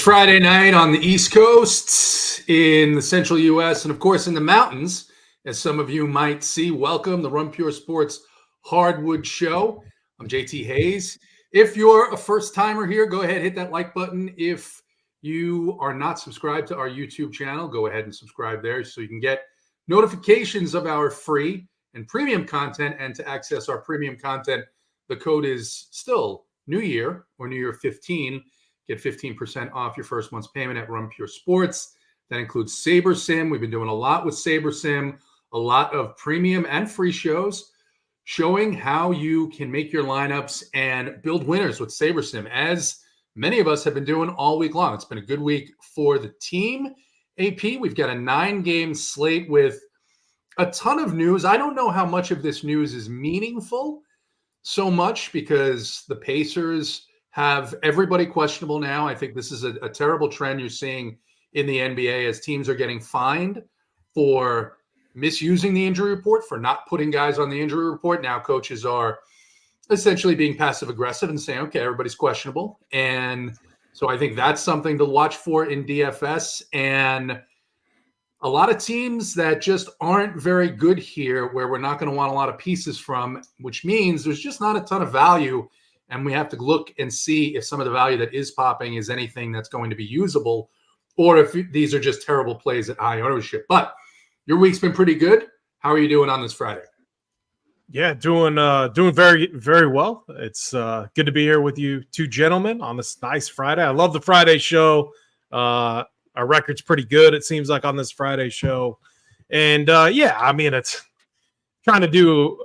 Friday night on the East Coast, in the central U.S., and of course in the mountains, as some of you might see. Welcome, the Run Pure Sports Hardwood Show. I'm JT Hayes. If you're a first-timer here, go ahead, hit that like button. If you are not subscribed to our YouTube channel, go ahead and subscribe there so you can get notifications of our free and premium content. And to access our premium content, the code is still New Year or New Year 15. Get 15% off your first month's payment at Run Pure Sports. That includes Saber Sim. We've been doing a lot with Saber Sim, a lot of premium and free shows showing how you can make your lineups and build winners with Saber Sim, as many of us have been doing all week long. It's been a good week for the team. AP, we've got a 9-game slate with a ton of news. I don't know how much of this news is meaningful so much because the Pacers have everybody questionable now. I think this is a terrible trend you're seeing in the NBA as teams are getting fined for misusing the injury report, for not putting guys on the injury report. Now coaches are essentially being passive aggressive and saying, okay, everybody's questionable. And so I think that's something to watch for in DFS. And a lot of teams that just aren't very good here, where we're not going to want a lot of pieces from, which means there's just not a ton of value. And we have to look and see if some of the value that is popping is anything that's going to be usable, or if these are just terrible plays at high ownership. But your week's been pretty good. How are you doing on this Friday? Yeah, doing very, very well. It's good to be here with you two gentlemen on this nice Friday. I love the Friday show. Our record's pretty good, it seems like, on this Friday show. And yeah, I mean, it's trying to do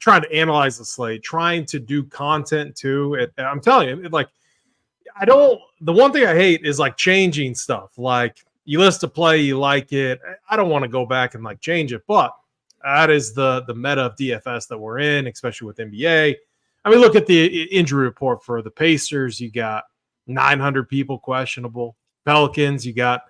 trying to analyze the slate, trying to do content too. I'm telling you, the one thing I hate is like changing stuff. Like you list a play, you like it. I don't want to go back and like change it, but that is the meta of DFS that we're in, especially with NBA. I mean, look at the injury report for the Pacers. You got 900 people questionable. Pelicans, you got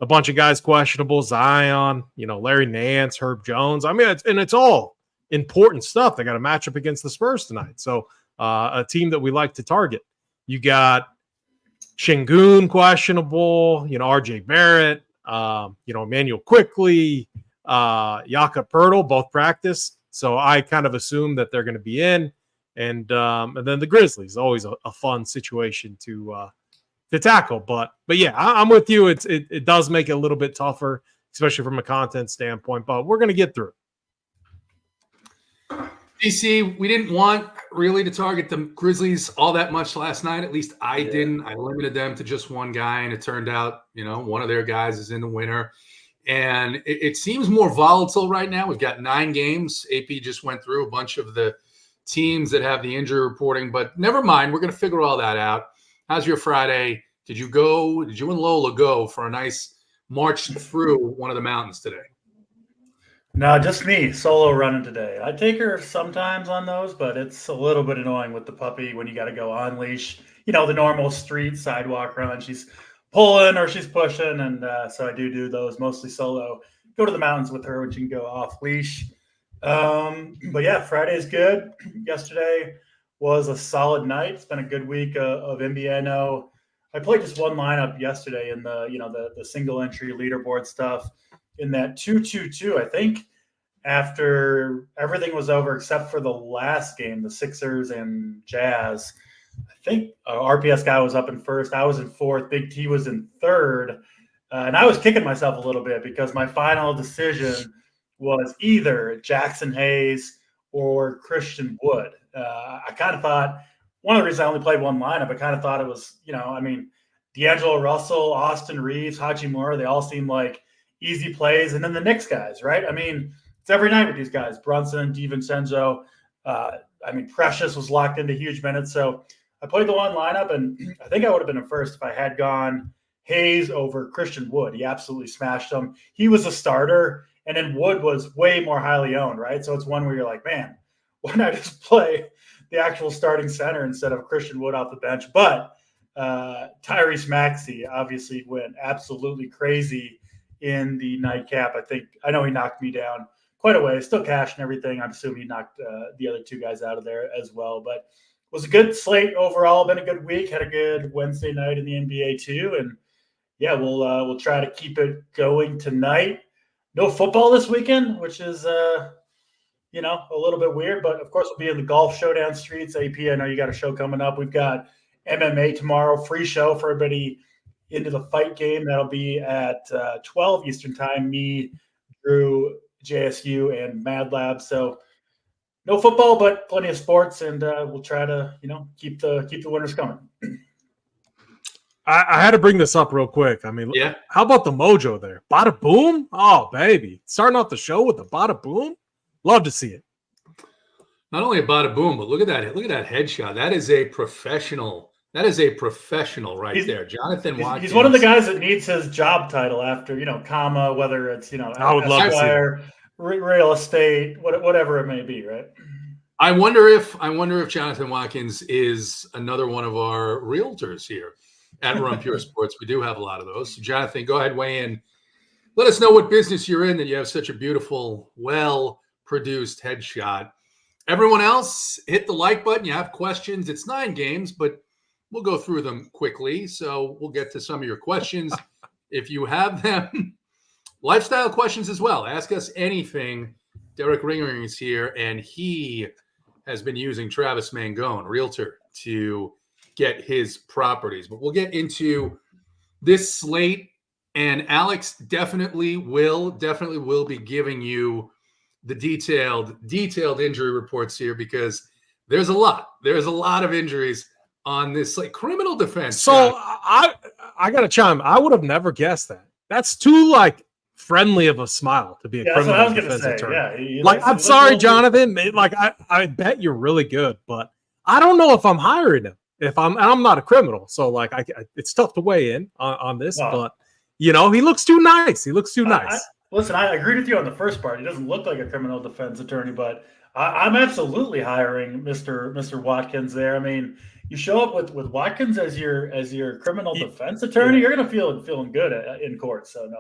a bunch of guys questionable. Zion, Larry Nance, Herb Jones. I mean, it's all important stuff. They got a matchup against the Spurs tonight. So a team that we like to target. You got Şengün questionable, RJ Barrett, Emmanuel Quickly, Jakob Poeltl, both practice. So I kind of assume that they're going to be in. And then the Grizzlies, always a fun situation to tackle. But yeah, I'm with you. It does make it a little bit tougher, especially from a content standpoint, but we're going to get through it. DC, we didn't want really to target the Grizzlies all that much last night. At least I didn't. I limited them to just one guy, and it turned out, one of their guys is in the winner. And it seems more volatile right now. We've got 9 games. AP just went through a bunch of the teams that have the injury reporting, but never mind. We're going to figure all that out. How's your Friday? Did you and Lola go for a nice march through one of the mountains today? No, just me, solo running today. I take her sometimes on those, but it's a little bit annoying with the puppy when you got to go on leash. The normal street sidewalk run. She's pulling or she's pushing, and so I do those mostly solo. Go to the mountains with her when she can go off leash. But yeah, Friday's good. Yesterday was a solid night. It's been a good week of NBA. I know I played just one lineup yesterday in the single entry leaderboard stuff. In that 2-2-2, I think after everything was over except for the last game, the Sixers and Jazz, I think RPS guy was up in first. I was in fourth. Big T was in third. And I was kicking myself a little bit because my final decision was either Jackson Hayes or Christian Wood. I kind of thought, one of the reasons I only played one lineup, I kind of thought it was, D'Angelo Russell, Austin Reeves, Hachimura, they all seemed like easy plays. And then the Knicks guys, right? I mean, it's every night with these guys. Brunson, DiVincenzo. Precious was locked into huge minutes. So I played the one lineup, and I think I would have been in first if I had gone Hayes over Christian Wood. He absolutely smashed him. He was a starter, and then Wood was way more highly owned, right? So it's one where you're like, man, why not just play the actual starting center instead of Christian Wood off the bench? But Tyrese Maxey obviously went absolutely crazy in the nightcap. I know he knocked me down quite a way. Still cash and everything. I'm assuming he knocked the other two guys out of there as well. But was a good slate overall. Been a good week. Had a good Wednesday night in the NBA too, and yeah, we'll try to keep it going tonight. No football this weekend, which is a little bit weird, but of course we'll be in the golf showdown streets. AP, I know you got a show coming up. We've got MMA tomorrow, free show for everybody into the fight game. That'll be at 12 Eastern time. Me, Drew, JSU, and Mad Lab. So no football, but plenty of sports, and we'll try to keep the winners coming. I had to bring this up real quick. I mean, how about the mojo there? Bada boom! Oh, baby. Starting off the show with the bada boom. Love to see it. Not only a bada boom, but look at that headshot. That is a professional. That is a professional there. Jonathan Watkins. He's one of the guys that needs his job title after, comma, whether it's, I would love to see it. Real estate, whatever it may be, right? I wonder if Jonathan Watkins is another one of our realtors here at Run Pure Sports. We do have a lot of those. So Jonathan, go ahead, weigh in. Let us know what business you're in that you have such a beautiful, well-produced headshot. Everyone else, hit the like button. You have questions. It's 9 games, but we'll go through them quickly. So we'll get to some of your questions if you have them. Lifestyle questions as well. Ask us anything. Derek Ringering is here, and he has been using Travis Mangone, realtor, to get his properties. But we'll get into this slate, and Alex definitely will be giving you the detailed injury reports here, because there's a lot of injuries on this slate. Criminal defense. So I got to chime. I would have never guessed that. That's too friendly of a smile to be a criminal defense attorney. Yeah, I'm sorry, Jonathan. I bet you're really good, but I don't know if I'm hiring him. I'm not a criminal, so it's tough to weigh in on this. Wow. But he looks too nice. Listen, I agreed with you on the first part. He doesn't look like a criminal defense attorney, but I'm absolutely hiring Mr. Watkins there. I mean, you show up with Watkins as your criminal defense attorney, you're going to feeling good in court. So no,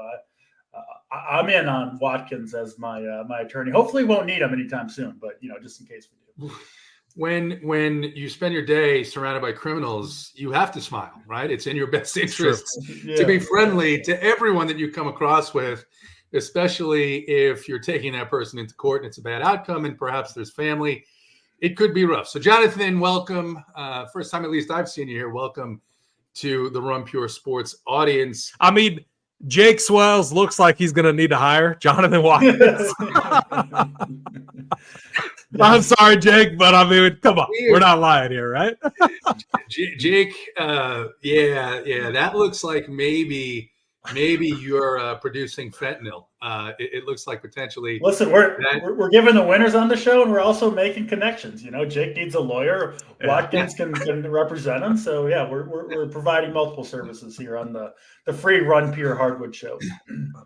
I'm in on Watkins as my attorney. Hopefully, won't need him anytime soon, but just in case we do. When you spend your day surrounded by criminals, you have to smile, right? It's in your best interest to be friendly to everyone that you come across with, especially if you're taking that person into court and it's a bad outcome and perhaps there's family. It could be rough. So, Jonathan, welcome. First time at least I've seen you here. Welcome to the Run Pure Sports audience. I mean, Jake Swells looks like he's going to need to hire Jonathan Watkins. I'm sorry, Jake, but I mean, come on. We're not lying here, right? Jake, that looks like maybe you're producing fentanyl. It looks like potentially. Listen, we're giving the winners on the show, and we're also making connections. Jake needs a lawyer. Watkins can represent him. So yeah, we're providing multiple services here on the free Run Pure Hardwood show.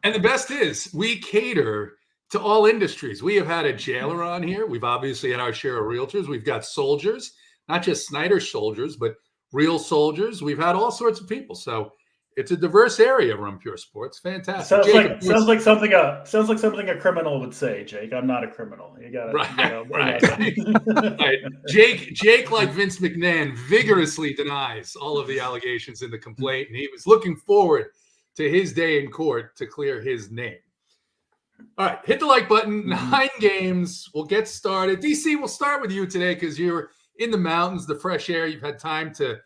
And the best is we cater to all industries. We have had a jailer on here. We've obviously had our share of realtors. We've got soldiers, not just Snyder soldiers, but real soldiers. We've had all sorts of people. So it's a diverse area, Run Pure Sports. Fantastic. Sounds like something a criminal would say, Jake. I'm not a criminal. You got right. Right. Jake, like Vince McMahon, vigorously denies all of the allegations in the complaint, and he was looking forward to his day in court to clear his name. All right, hit the like button. 9 games. We'll get started. DC, we'll start with you today because you're in the mountains, the fresh air. You've had time to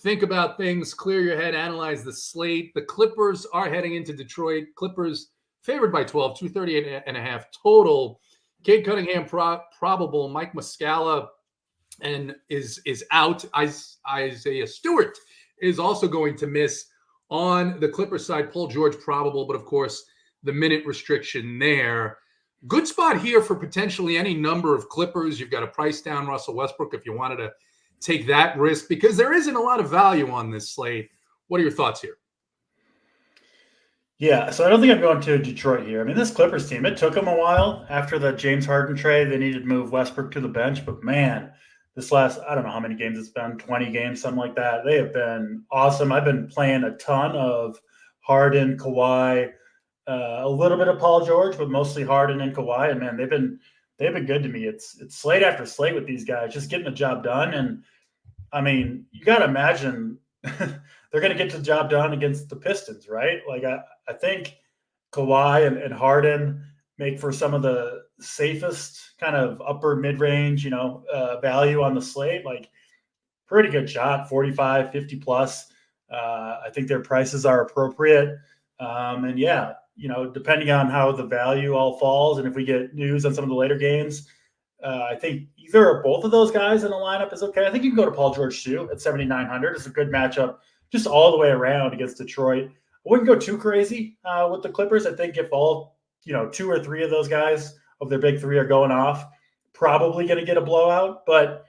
think about things, clear your head, analyze the slate. The Clippers are heading into Detroit. Clippers favored by 12, 238.5 total. Cade Cunningham probable. Mike Muscala is out. Isaiah Stewart is also going to miss on the Clippers side. Paul George probable, but of course the minute restriction there. Good spot here for potentially any number of Clippers. You've got to price down Russell Westbrook if you wanted to take that risk, because there isn't a lot of value on this slate. What are your thoughts here? Yeah, so I don't think I'm going to Detroit here. I mean, this Clippers team, it took them a while after the James Harden trade. They needed to move Westbrook to the bench, but man, this last, I don't know how many games it's been, 20 games, something like that. They have been awesome. I've been playing a ton of Harden, Kawhi, a little bit of Paul George, but mostly Harden and Kawhi. And man, they've been good to me. It's slate after slate with these guys, just getting the job done. And I mean, you got to imagine they're going to get the job done against the Pistons, right? Like, I think Kawhi and Harden make for some of the safest kind of upper mid-range, value on the slate. Like, pretty good shot, 45, 50 plus. I think their prices are appropriate. And yeah, depending on how the value all falls and if we get news on some of the later games, I think either or both of those guys in the lineup is okay. I think you can go to Paul George too at 7,900. It's a good matchup just all the way around against Detroit. I wouldn't go too crazy with the Clippers. I think if all, 2 or 3 of those guys of their big 3 are going off, probably going to get a blowout. But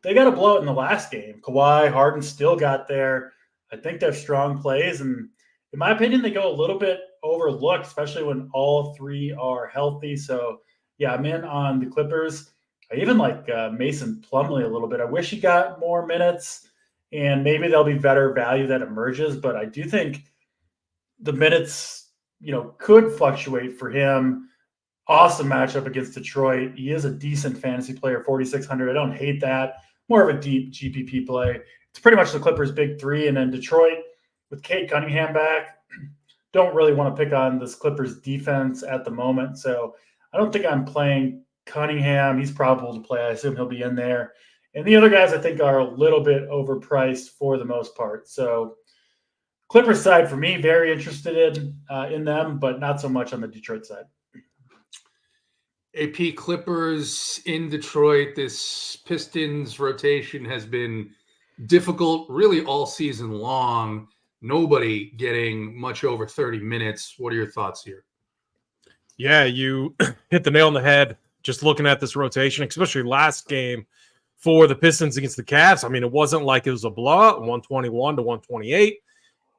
they got a blowout in the last game. Kawhi, Harden still got there. I think they're strong plays. And in my opinion, they go a little bit overlooked, especially when all 3 are healthy. So, yeah, I'm in on the Clippers. I even like Mason Plumlee a little bit. I wish he got more minutes, and maybe there'll be better value that emerges. But I do think the minutes, could fluctuate for him. Awesome matchup against Detroit. He is a decent fantasy player, 4,600. I don't hate that. More of a deep GPP play. It's pretty much the Clippers' big 3, and then Detroit with Cade Cunningham back. Don't really want to pick on this Clippers defense at the moment, so I don't think I'm playing Cunningham. He's probable to play. I assume he'll be in there. And the other guys I think are a little bit overpriced for the most part. So Clippers side for me, very interested in them, but not so much on the Detroit side. AP Clippers in Detroit. This Pistons rotation has been difficult really all season long. Nobody getting much over 30 minutes. What are your thoughts here? Yeah, you hit the nail on the head just looking at this rotation, especially last game for the Pistons against the Cavs. I mean, it wasn't like it was a blowout, 121 to 128.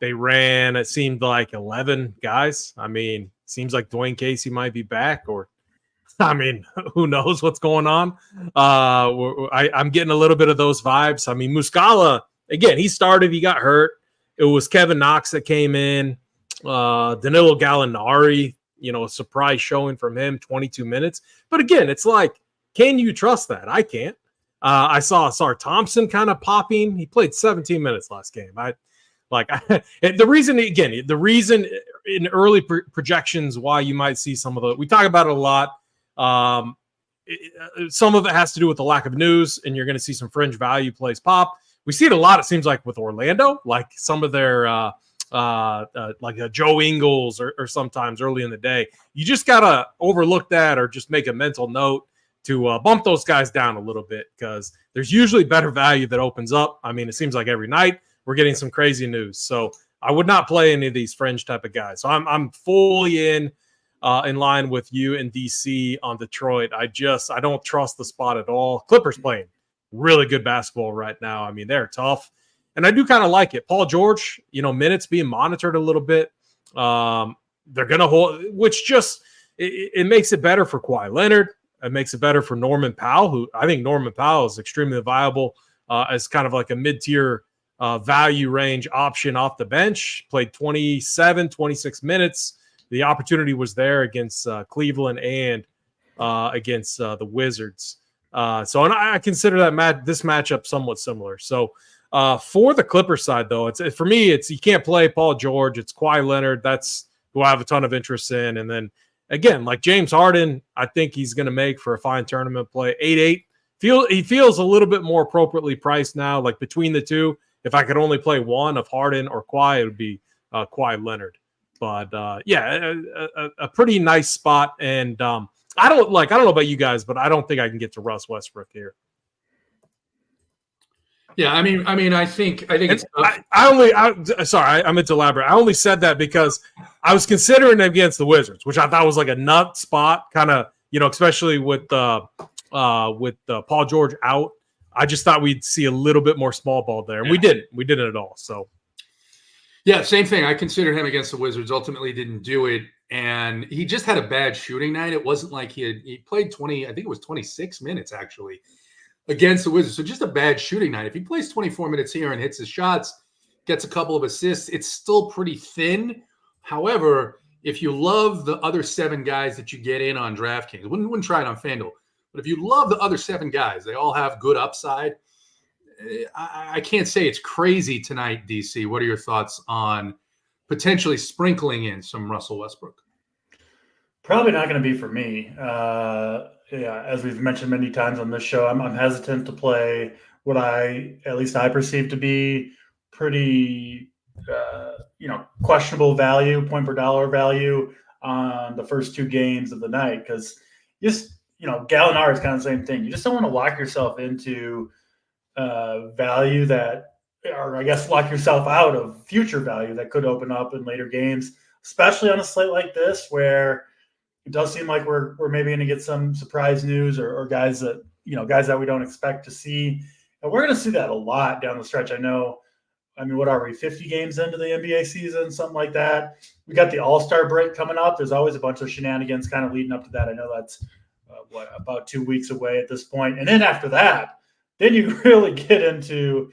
They ran, it seemed like 11 guys. I mean, seems like Dwayne Casey might be back, or I mean, who knows what's going on. I'm getting a little bit of those vibes. I mean, Muscala, again, he started, he got hurt. It was Kevin Knox that came in. Danilo Gallinari, a surprise showing from him, 22 minutes. But again, it's like, can you trust that? I can't. I saw Sar Thompson kind of popping. He played 17 minutes last game. The reason in early projections why you might see some of the, we talk about it a lot. Some of it has to do with the lack of news, and you're going to see some fringe value plays pop. We see it a lot, it seems like, with Orlando, like some of their like a Joe Ingles or sometimes early in the day. You just got to overlook that or just make a mental note to bump those guys down a little bit, because there's usually better value that opens up. I mean, it seems like every night we're getting some crazy news. So I would not play any of these fringe type of guys. So I'm fully in line with you in DC on Detroit. I don't trust the spot at all. Clippers playing really good basketball right now. I mean, they're tough, and I do kind of like it. Paul George, minutes being monitored a little bit. They're going to hold, which just it makes it better for Kawhi Leonard. It makes it better for Norman Powell, who I think Norman Powell is extremely viable as kind of like a mid-tier value range option off the bench. Played 26 minutes. The opportunity was there against Cleveland and against the Wizards. So I consider that this matchup somewhat similar. So for the Clippers side, though, for me, you can't play Paul George. It's Kawhi Leonard. That's who I have a ton of interest in. And then, again, like James Harden, I think he's going to make for a fine tournament play. 8-8. He feels a little bit more appropriately priced now. Like between the two, if I could only play one of Harden or Kawhi, it would be Kawhi Leonard. But a pretty nice spot. And I don't know about you guys, but I don't think I can get to Russ Westbrook here. Yeah, I mean, I think it's. I meant to elaborate. I only said that because I was considering it against the Wizards, which I thought was like a nut spot, kind of, especially with Paul George out. I just thought we'd see a little bit more small ball there, and we didn't at all. So, yeah, same thing. I considered him against the Wizards. Ultimately, didn't do it, and he just had a bad shooting night. It wasn't like he played 20. I think it was 26 minutes actually against the Wizards. So just a bad shooting night. If he plays 24 minutes here and hits his shots, gets a couple of assists, it's still pretty thin. However, if you love the other 7 guys that you get in on DraftKings, wouldn't try it on FanDuel, but if you love the other 7 guys, they all have good upside. I can't say it's crazy tonight, DC. What are your thoughts on potentially sprinkling in some Russell Westbrook? Probably not going to be for me. As we've mentioned many times on this show, I'm hesitant to play what at least I perceive to be pretty, questionable value, point per dollar value on the first two games of the night. Because Gallinari is kind of the same thing. You just don't want to lock yourself into value or I guess lock yourself out of future value that could open up in later games, especially on a slate like this where it does seem like we're maybe going to get some surprise news or guys that we don't expect to see. And we're going to see that a lot down the stretch. What are we, 50 games into the NBA season, something like that? We got the All-Star break coming up. There's always a bunch of shenanigans kind of leading up to that. I know that's about 2 weeks away at this point. And then after that, then you really get into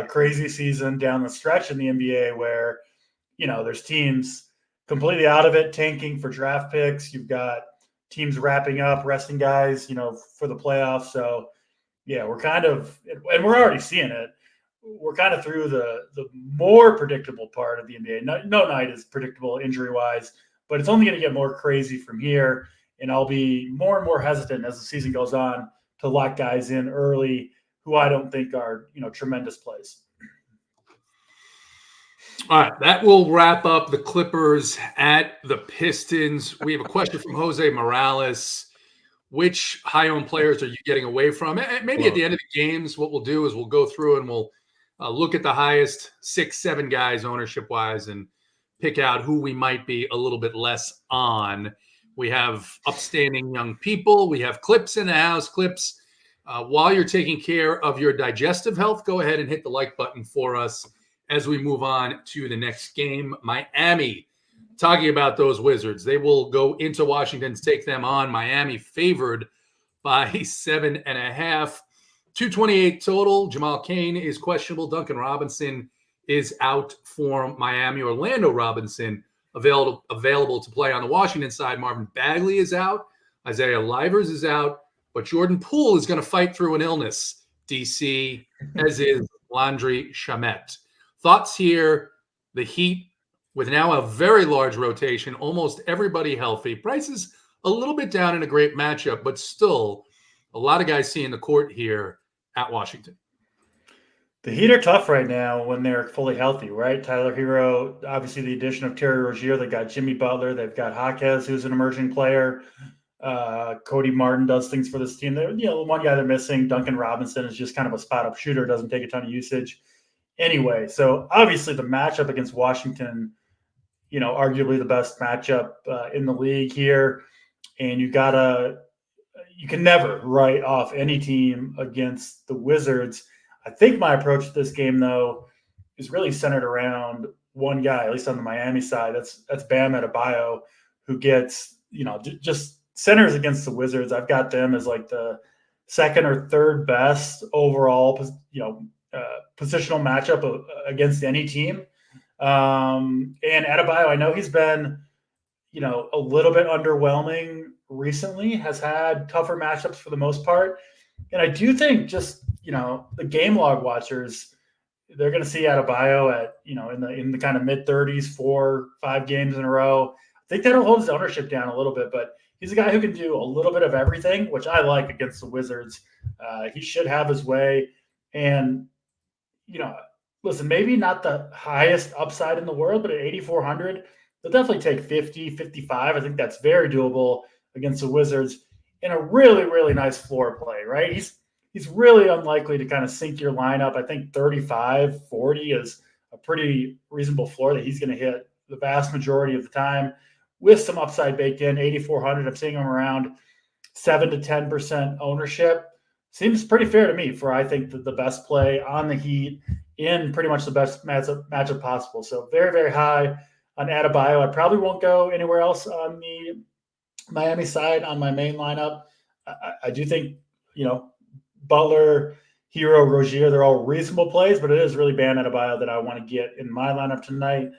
crazy season down the stretch in the NBA where, there's teams completely out of it, tanking for draft picks. You've got teams wrapping up, resting guys, for the playoffs. So, yeah, we're already seeing it. We're kind of through the more predictable part of the NBA. No night is predictable injury-wise, but it's only going to get more crazy from here. And I'll be more and more hesitant as the season goes on to lock guys in early who I don't think are, tremendous plays. All right, that will wrap up the Clippers at the Pistons. We have a question from Jose Morales. Which high-owned players are you getting away from? Maybe at the end of the games, what we'll do is we'll go through and we'll look at the highest 6-7 guys ownership-wise and pick out who we might be a little bit less on. We have upstanding young people. We have Clips in the house. Clips, while you're taking care of your digestive health, go ahead and hit the like button for us as we move on to the next game. Miami, talking about those Wizards. They will go into Washington to take them on. Miami favored by 7.5. 228 total. Jamal Cain is questionable. Duncan Robinson is out for Miami. Orlando Robinson available to play on the Washington side. Marvin Bagley is out. Isaiah Livers is out. But Jordan Poole is going to fight through an illness, DC, as is Landry Shamet. Thoughts here, the Heat with now a very large rotation, almost everybody healthy. Prices a little bit down in a great matchup, but still a lot of guys seeing the court here at Washington. The Heat are tough right now when they're fully healthy, right? Tyler Hero, obviously the addition of Terry Rozier. They've got Jimmy Butler. They've got Jaquez, who's an emerging player. Cody Martin does things for this team. The one guy they're missing, Duncan Robinson, is just kind of a spot-up shooter, doesn't take a ton of usage. Anyway, so obviously the matchup against Washington, arguably the best matchup in the league here. And you can never write off any team against the Wizards. I think my approach to this game, though, is really centered around one guy, at least on the Miami side. That's Bam Adebayo, who gets, just centers against the Wizards. I've got them as like the second or third best overall, positional matchup against any team. And Adebayo, I know he's been, a little bit underwhelming recently, has had tougher matchups for the most part. And I do think just, the game log watchers, they're going to see Adebayo at, in the kind of mid-30s, 4-5 games in a row. I think that'll hold his ownership down a little bit, but he's a guy who can do a little bit of everything, which I like against the Wizards. He should have his way. And, listen, maybe not the highest upside in the world, but at 8,400, they'll definitely take 50, 55. I think that's very doable against the Wizards in a really, really nice floor play, right? He's really unlikely to kind of sink your lineup. I think 35, 40 is a pretty reasonable floor that he's going to hit the vast majority of the time with some upside baked in. 8,400, I'm seeing him around 7 to 10% ownership. Seems pretty fair to me for, I think, the best play on the Heat in pretty much the best matchup possible. So very, very high on Adebayo. I probably won't go anywhere else on the Miami side on my main lineup. I do think, Butler, Hero, Rozier, they're all reasonable plays, but it is really Bam Adebayo that I want to get in my lineup tonight.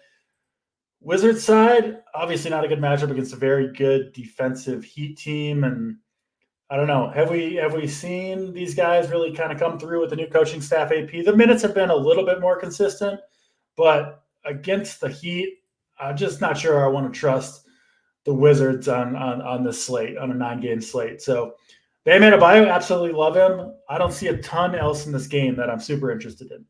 Wizards side, obviously not a good matchup against a very good defensive Heat team. And I don't know. Have we seen these guys really kind of come through with the new coaching staff? AP, the minutes have been a little bit more consistent, but against the Heat, I'm just not sure I want to trust the Wizards on this slate, on a 9-game slate. So Bam Adebayo, absolutely love him. I don't see a ton else in this game that I'm super interested in.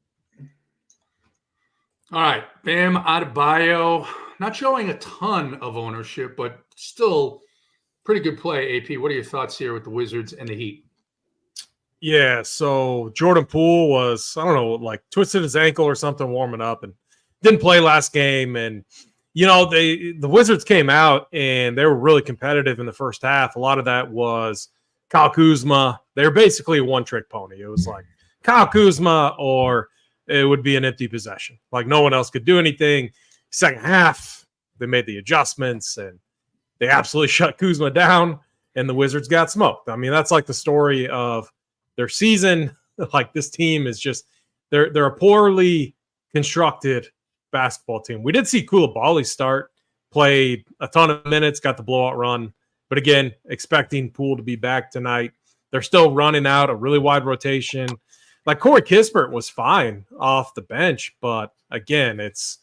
All right, Bam Adebayo, not showing a ton of ownership, but still pretty good play. AP, what are your thoughts here with the Wizards and the Heat? Yeah, so Jordan Poole was, I don't know, like twisted his ankle or something warming up and didn't play last game. And, the Wizards came out and they were really competitive in the first half. A lot of that was Kyle Kuzma. They were basically a one-trick pony. It was like Kyle Kuzma or it would be an empty possession. Like no one else could do anything. Second half, they made the adjustments and they absolutely shut Kuzma down and the Wizards got smoked. I mean, that's like the story of their season. Like this team is just, they're a poorly constructed basketball team. We did see Koulibaly start, played a ton of minutes, got the blowout run. But again, expecting Poole to be back tonight. They're still running out a really wide rotation. Like Corey Kispert was fine off the bench, but again, it's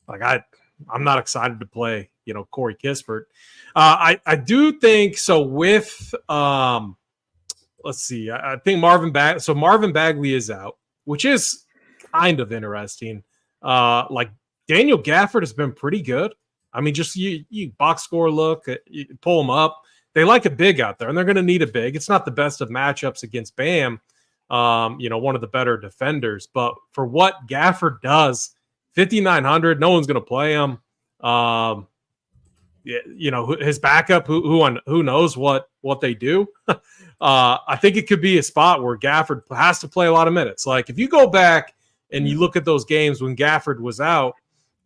like I'm not excited to play, Corey Kispert. I do think so with let's see. I think Marvin Bagley is out, which is kind of interesting. Like Daniel Gafford has been pretty good. I mean, just you box score look, you pull them up. They like a big out there, and they're going to need a big. It's not the best of matchups against Bam, one of the better defenders. But for what Gafford does, 5,900, no one's going to play him. His backup, who knows what they do. I think it could be a spot where Gafford has to play a lot of minutes. Like if you go back and you look at those games when Gafford was out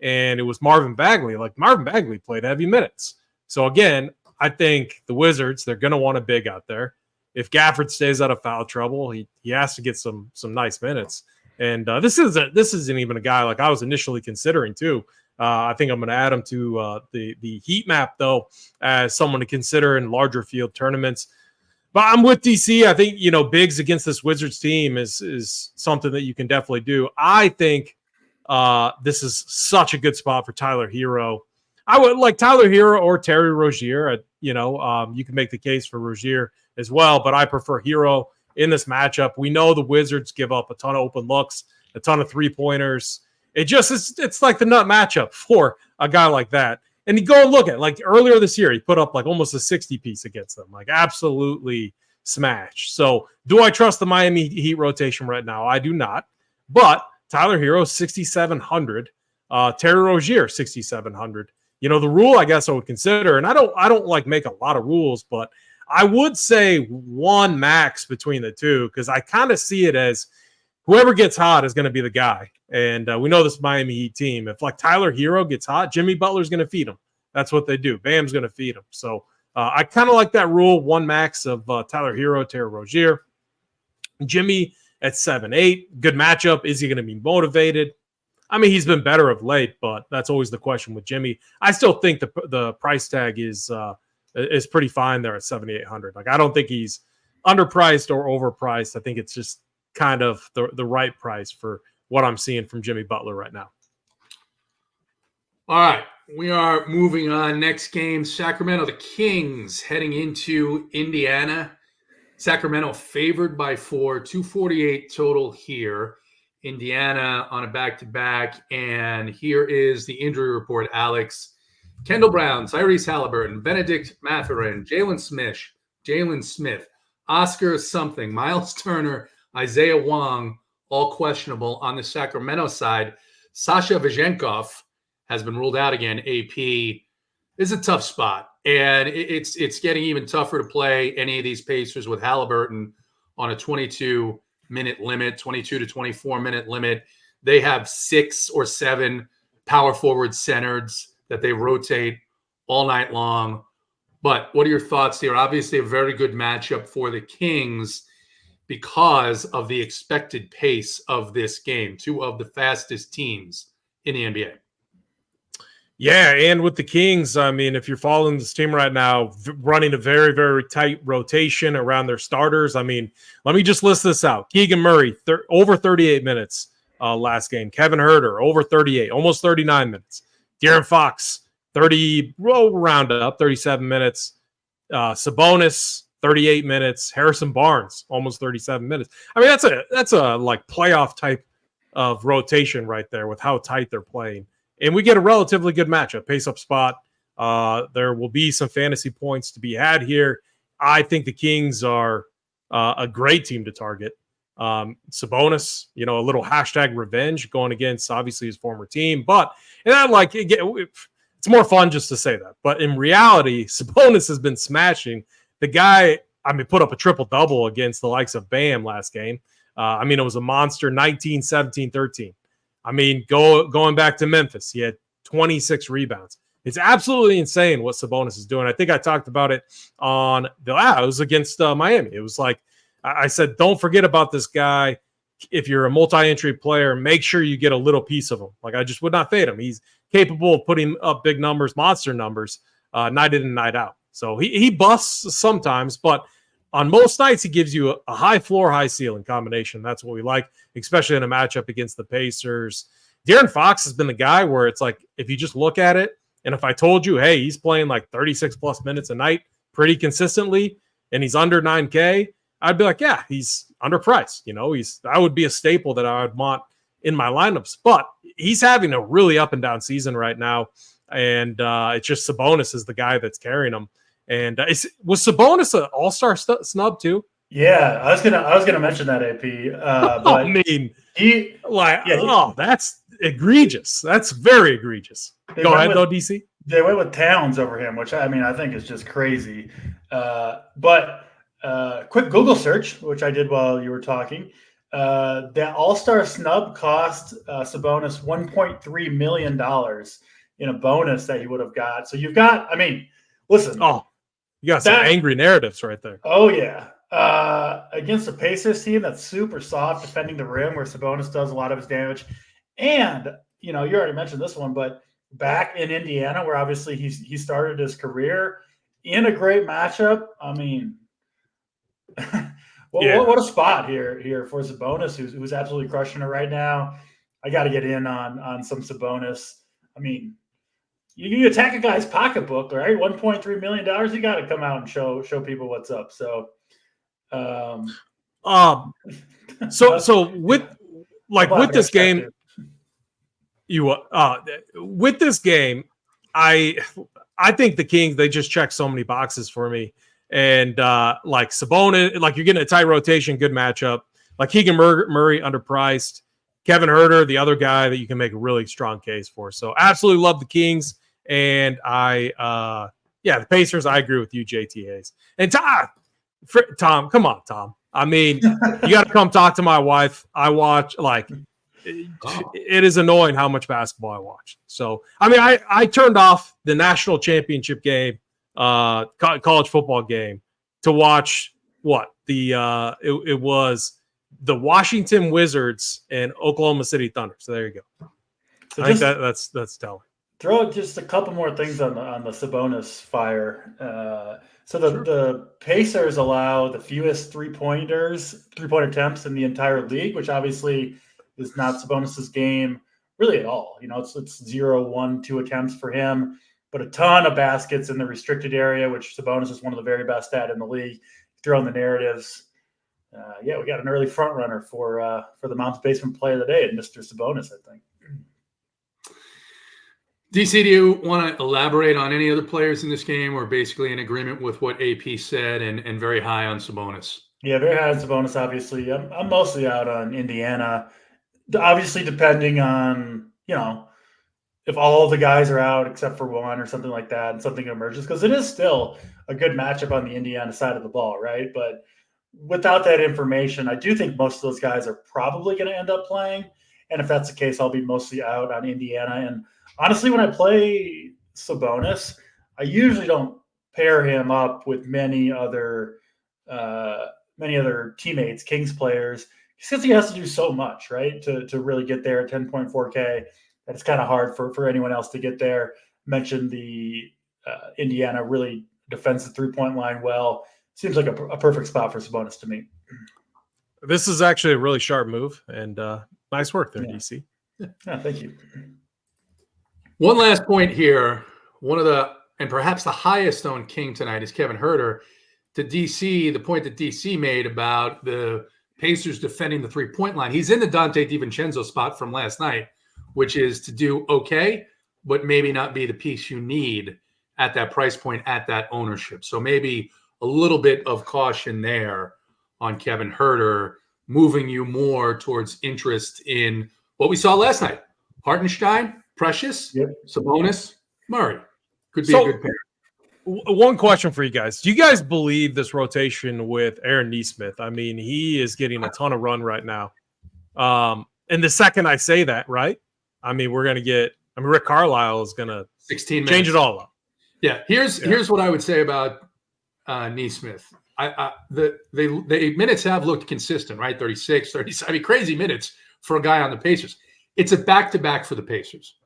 and it was Marvin Bagley, like Marvin Bagley played heavy minutes. So again, I think the Wizards, they're going to want a big out there. If Gafford stays out of foul trouble, he has to get some nice minutes. And this isn't even a guy like I was initially considering too. I think I'm going to add him to the heat map though, as someone to consider in larger field tournaments. But I'm with DC. I think bigs against this Wizards team is something that you can definitely do. I think this is such a good spot for Tyler Hero. I would like Tyler Hero or Terry Rozier. You can make the case for Rozier as well, but I prefer Hero in this matchup. We know the Wizards give up a ton of open looks, a ton of 3-pointers. It's like the nut matchup for a guy like that. And you go and look at like earlier this year, he put up like almost a 60 piece against them, like absolutely smashed. So do I trust the Miami Heat rotation right now? I do not. But Tyler Hero, 6,700. Terry Rozier, 6,700. The rule I guess I would consider, and I don't like make a lot of rules, but I would say one max between the two because I kind of see it as whoever gets hot is going to be the guy. And we know this Miami Heat team. If like Tyler Hero gets hot, Jimmy Butler's going to feed him. That's what they do. Bam's going to feed him. So I kind of like that rule, one max of Tyler Hero, Terry Rozier. Jimmy at 7-8. Good matchup. Is he going to be motivated? I mean, he's been better of late, but that's always the question with Jimmy. I still think the price tag is pretty fine there at 7,800. Like I don't think he's underpriced or overpriced. I think it's just kind of the right price for what I'm seeing from Jimmy Butler right now. All right, we are moving on. Next game, Sacramento, the Kings heading into Indiana. Sacramento favored by 4, 248 total here. Indiana on a back-to-back, and here is the injury report, Alex. Kendall Brown, Tyrese Halliburton, Benedict Mathurin, Jalen Smith, Oscar something, Miles Turner, Isaiah Wong, all questionable. On the Sacramento side, Sasha Vezenkov has been ruled out again. AP is a tough spot, and it's getting even tougher to play any of these Pacers with Halliburton on a 22-minute limit, 22 to 24-minute limit. They have 6 or 7 power forward centers that they rotate all night long. But what are your thoughts here? Obviously, a very good matchup for the Kings because of the expected pace of this game. Two of the fastest teams in the NBA. Yeah, and with the Kings, I mean, if you're following this team right now, running a very, very tight rotation around their starters. I mean, let me just list this out. Keegan Murray, over 38 minutes last game. Kevin Huerter, over 38, almost 39 minutes. De'Aaron Fox, 30, round up, 37 minutes. Sabonis, 38 minutes. Harrison Barnes, almost 37 minutes. I mean, that's a like playoff type of rotation right there with how tight they're playing. And we get a relatively good matchup, pace-up spot. There will be some fantasy points to be had here. I think the Kings are a great team to target. Sabonis, a little hashtag revenge going against, obviously, his former team. But it's more fun just to say that. But in reality, Sabonis has been smashing. The guy, put up a triple-double against the likes of Bam last game. It was a monster, 19, 17, 13. Going back to Memphis, he had 26 rebounds. It's absolutely insane what Sabonis is doing. I think I talked about it on it was against Miami. It was like I said, don't forget about this guy. If you're a multi-entry player, make sure you get a little piece of him. Like, I just would not fade him. He's capable of putting up big numbers, monster numbers, night in and night out. So he busts sometimes, but on most nights, he gives you a high floor, high ceiling combination. That's what we like, especially in a matchup against the Pacers. De'Aaron Fox has been the guy where it's like, if you just look at it, and if I told you, hey, he's playing like 36 plus minutes a night pretty consistently, and he's under 9K, I'd be like, yeah, he's underpriced. That would be a staple that I would want in my lineups. But he's having a really up and down season right now, and it's just Sabonis is the guy that's carrying him. And was Sabonis an all-star snub too? Yeah, I was gonna mention that, AP. But that's egregious. That's very egregious. Go ahead, though, DC. They went with Towns over him, which I think is just crazy. But quick Google search, which I did while you were talking. That all-star snub cost Sabonis $1.3 million in a bonus that he would have got. So you've got, listen. Oh, you got some angry narratives right there. Oh, yeah. Against the Pacers team that's super soft defending the rim where Sabonis does a lot of his damage. And, you already mentioned this one, but back in Indiana where obviously he started his career in a great matchup. What a spot here for Sabonis who's absolutely crushing it right now. I got to get in on some Sabonis. You attack a guy's pocketbook, right? $1.3 million. You got to come out and show people what's up. So, with this game, with this game, I think the Kings, they just check so many boxes for me. And like Sabonis, like you're getting a tight rotation, good matchup. Like Keegan Murray, underpriced. Kevin Huerter, the other guy that you can make a really strong case for. So absolutely love the Kings. And the Pacers, I agree with you, JT Hayes. And Tom, come on, Tom. You got to come talk to my wife. I watch, it is annoying how much basketball I watch. So, I turned off the national championship game, college football game, to watch it was the Washington Wizards and Oklahoma City Thunder. So there you go. So I think that's telling. Throw just a couple more things on the Sabonis fire. So the Pacers allow the fewest three-point attempts in the entire league, which obviously is not Sabonis's game really at all. It's 0, 1, 2 attempts for him, but a ton of baskets in the restricted area, which Sabonis is one of the very best at in the league. Throw in the narratives. We got an early front runner for the Mountain Basement Player of the Day, and Mr. Sabonis, I think. DC, do you want to elaborate on any other players in this game, or basically in agreement with what AP said and very high on Sabonis? Yeah, very high on Sabonis, obviously. I'm mostly out on Indiana. Obviously, depending on, if all of the guys are out except for one or something like that and something emerges, because it is still a good matchup on the Indiana side of the ball, right? But without that information, I do think most of those guys are probably going to end up playing. And if that's the case, I'll be mostly out on Indiana. And honestly, when I play Sabonis, I usually don't pair him up with many other teammates, Kings players, because he has to do so much, right, to really get there at 10.4K. that it's kind of hard for anyone else to get there. Mentioned the Indiana really defends the 3-point line well. Seems like a perfect spot for Sabonis to me. This is actually a really sharp move, and nice work there, DC. Yeah, thank you. One last point here. One of the, and perhaps the highest owned king tonight is Kevin Huerter. To DC, the point that DC made about the Pacers defending the 3-point line. He's in the Dante DiVincenzo spot from last night, which is to do okay, but maybe not be the piece you need at that price point, at that ownership. So maybe a little bit of caution there on Kevin Huerter, moving you more towards interest in what we saw last night. Hartenstein, Precious, Sabonis, Murray. Could be a good pair. One question for you guys. Do you guys believe this rotation with Aaron Nesmith? I mean, he is getting a ton of run right now. And the second I say that, right? I mean, we're going to get – I mean, Rick Carlisle is going to 16 change it all up. Yeah, here's what I would say about Nesmith. The minutes have looked consistent, right? 36, 30. I mean, crazy minutes for a guy on the Pacers. It's a back-to-back for the Pacers.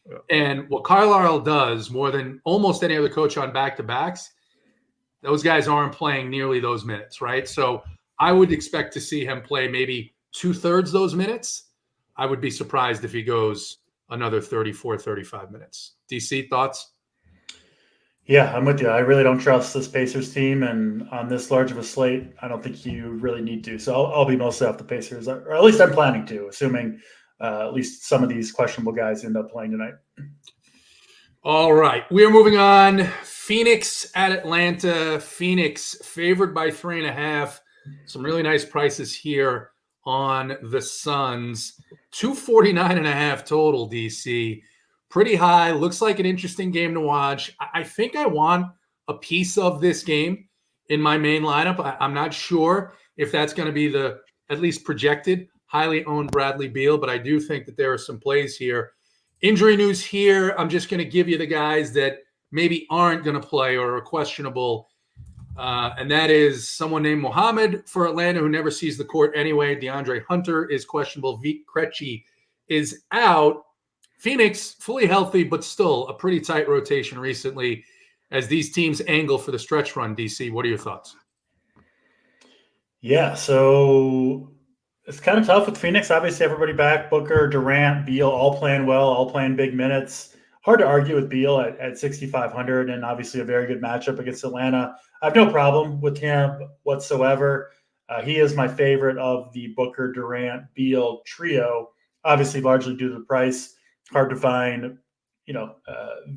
Yeah. And what Carlisle does more than almost any other coach on back-to-backs, those guys aren't playing nearly those minutes, right? So I would expect to see him play maybe 2/3 those minutes. I would be surprised if he goes another 34, 35 minutes. DC, thoughts? Yeah, I'm with you. I really don't trust this Pacers team, and on this large of a slate, I don't think you really need to. So I'll be mostly off the Pacers, or at least I'm planning to, assuming at least some of these questionable guys end up playing tonight. All right, we are moving on. Phoenix at Atlanta. Phoenix favored by 3.5. Some really nice prices here on the Suns. 249.5 total, DC. Pretty high. Looks like an interesting game to watch. I think I want a piece of this game in my main lineup. I'm not sure if that's going to be the at least projected highly owned Bradley Beal, but I do think that there are some plays here. Injury news here. I'm just going to give you the guys that maybe aren't going to play or are questionable. And that is someone named Mohammed for Atlanta who never sees the court anyway. DeAndre Hunter is questionable. Vit Krejci is out. Phoenix, fully healthy, but still a pretty tight rotation recently as these teams angle for the stretch run. DC, what are your thoughts? Yeah, so it's kind of tough with Phoenix. Obviously, everybody back. Booker, Durant, Beal, all playing well, all playing big minutes. Hard to argue with Beal at 6,500 and obviously a very good matchup against Atlanta. I have no problem with him whatsoever. He is my favorite of the Booker, Durant, Beal trio, obviously largely due to the price. Hard to find,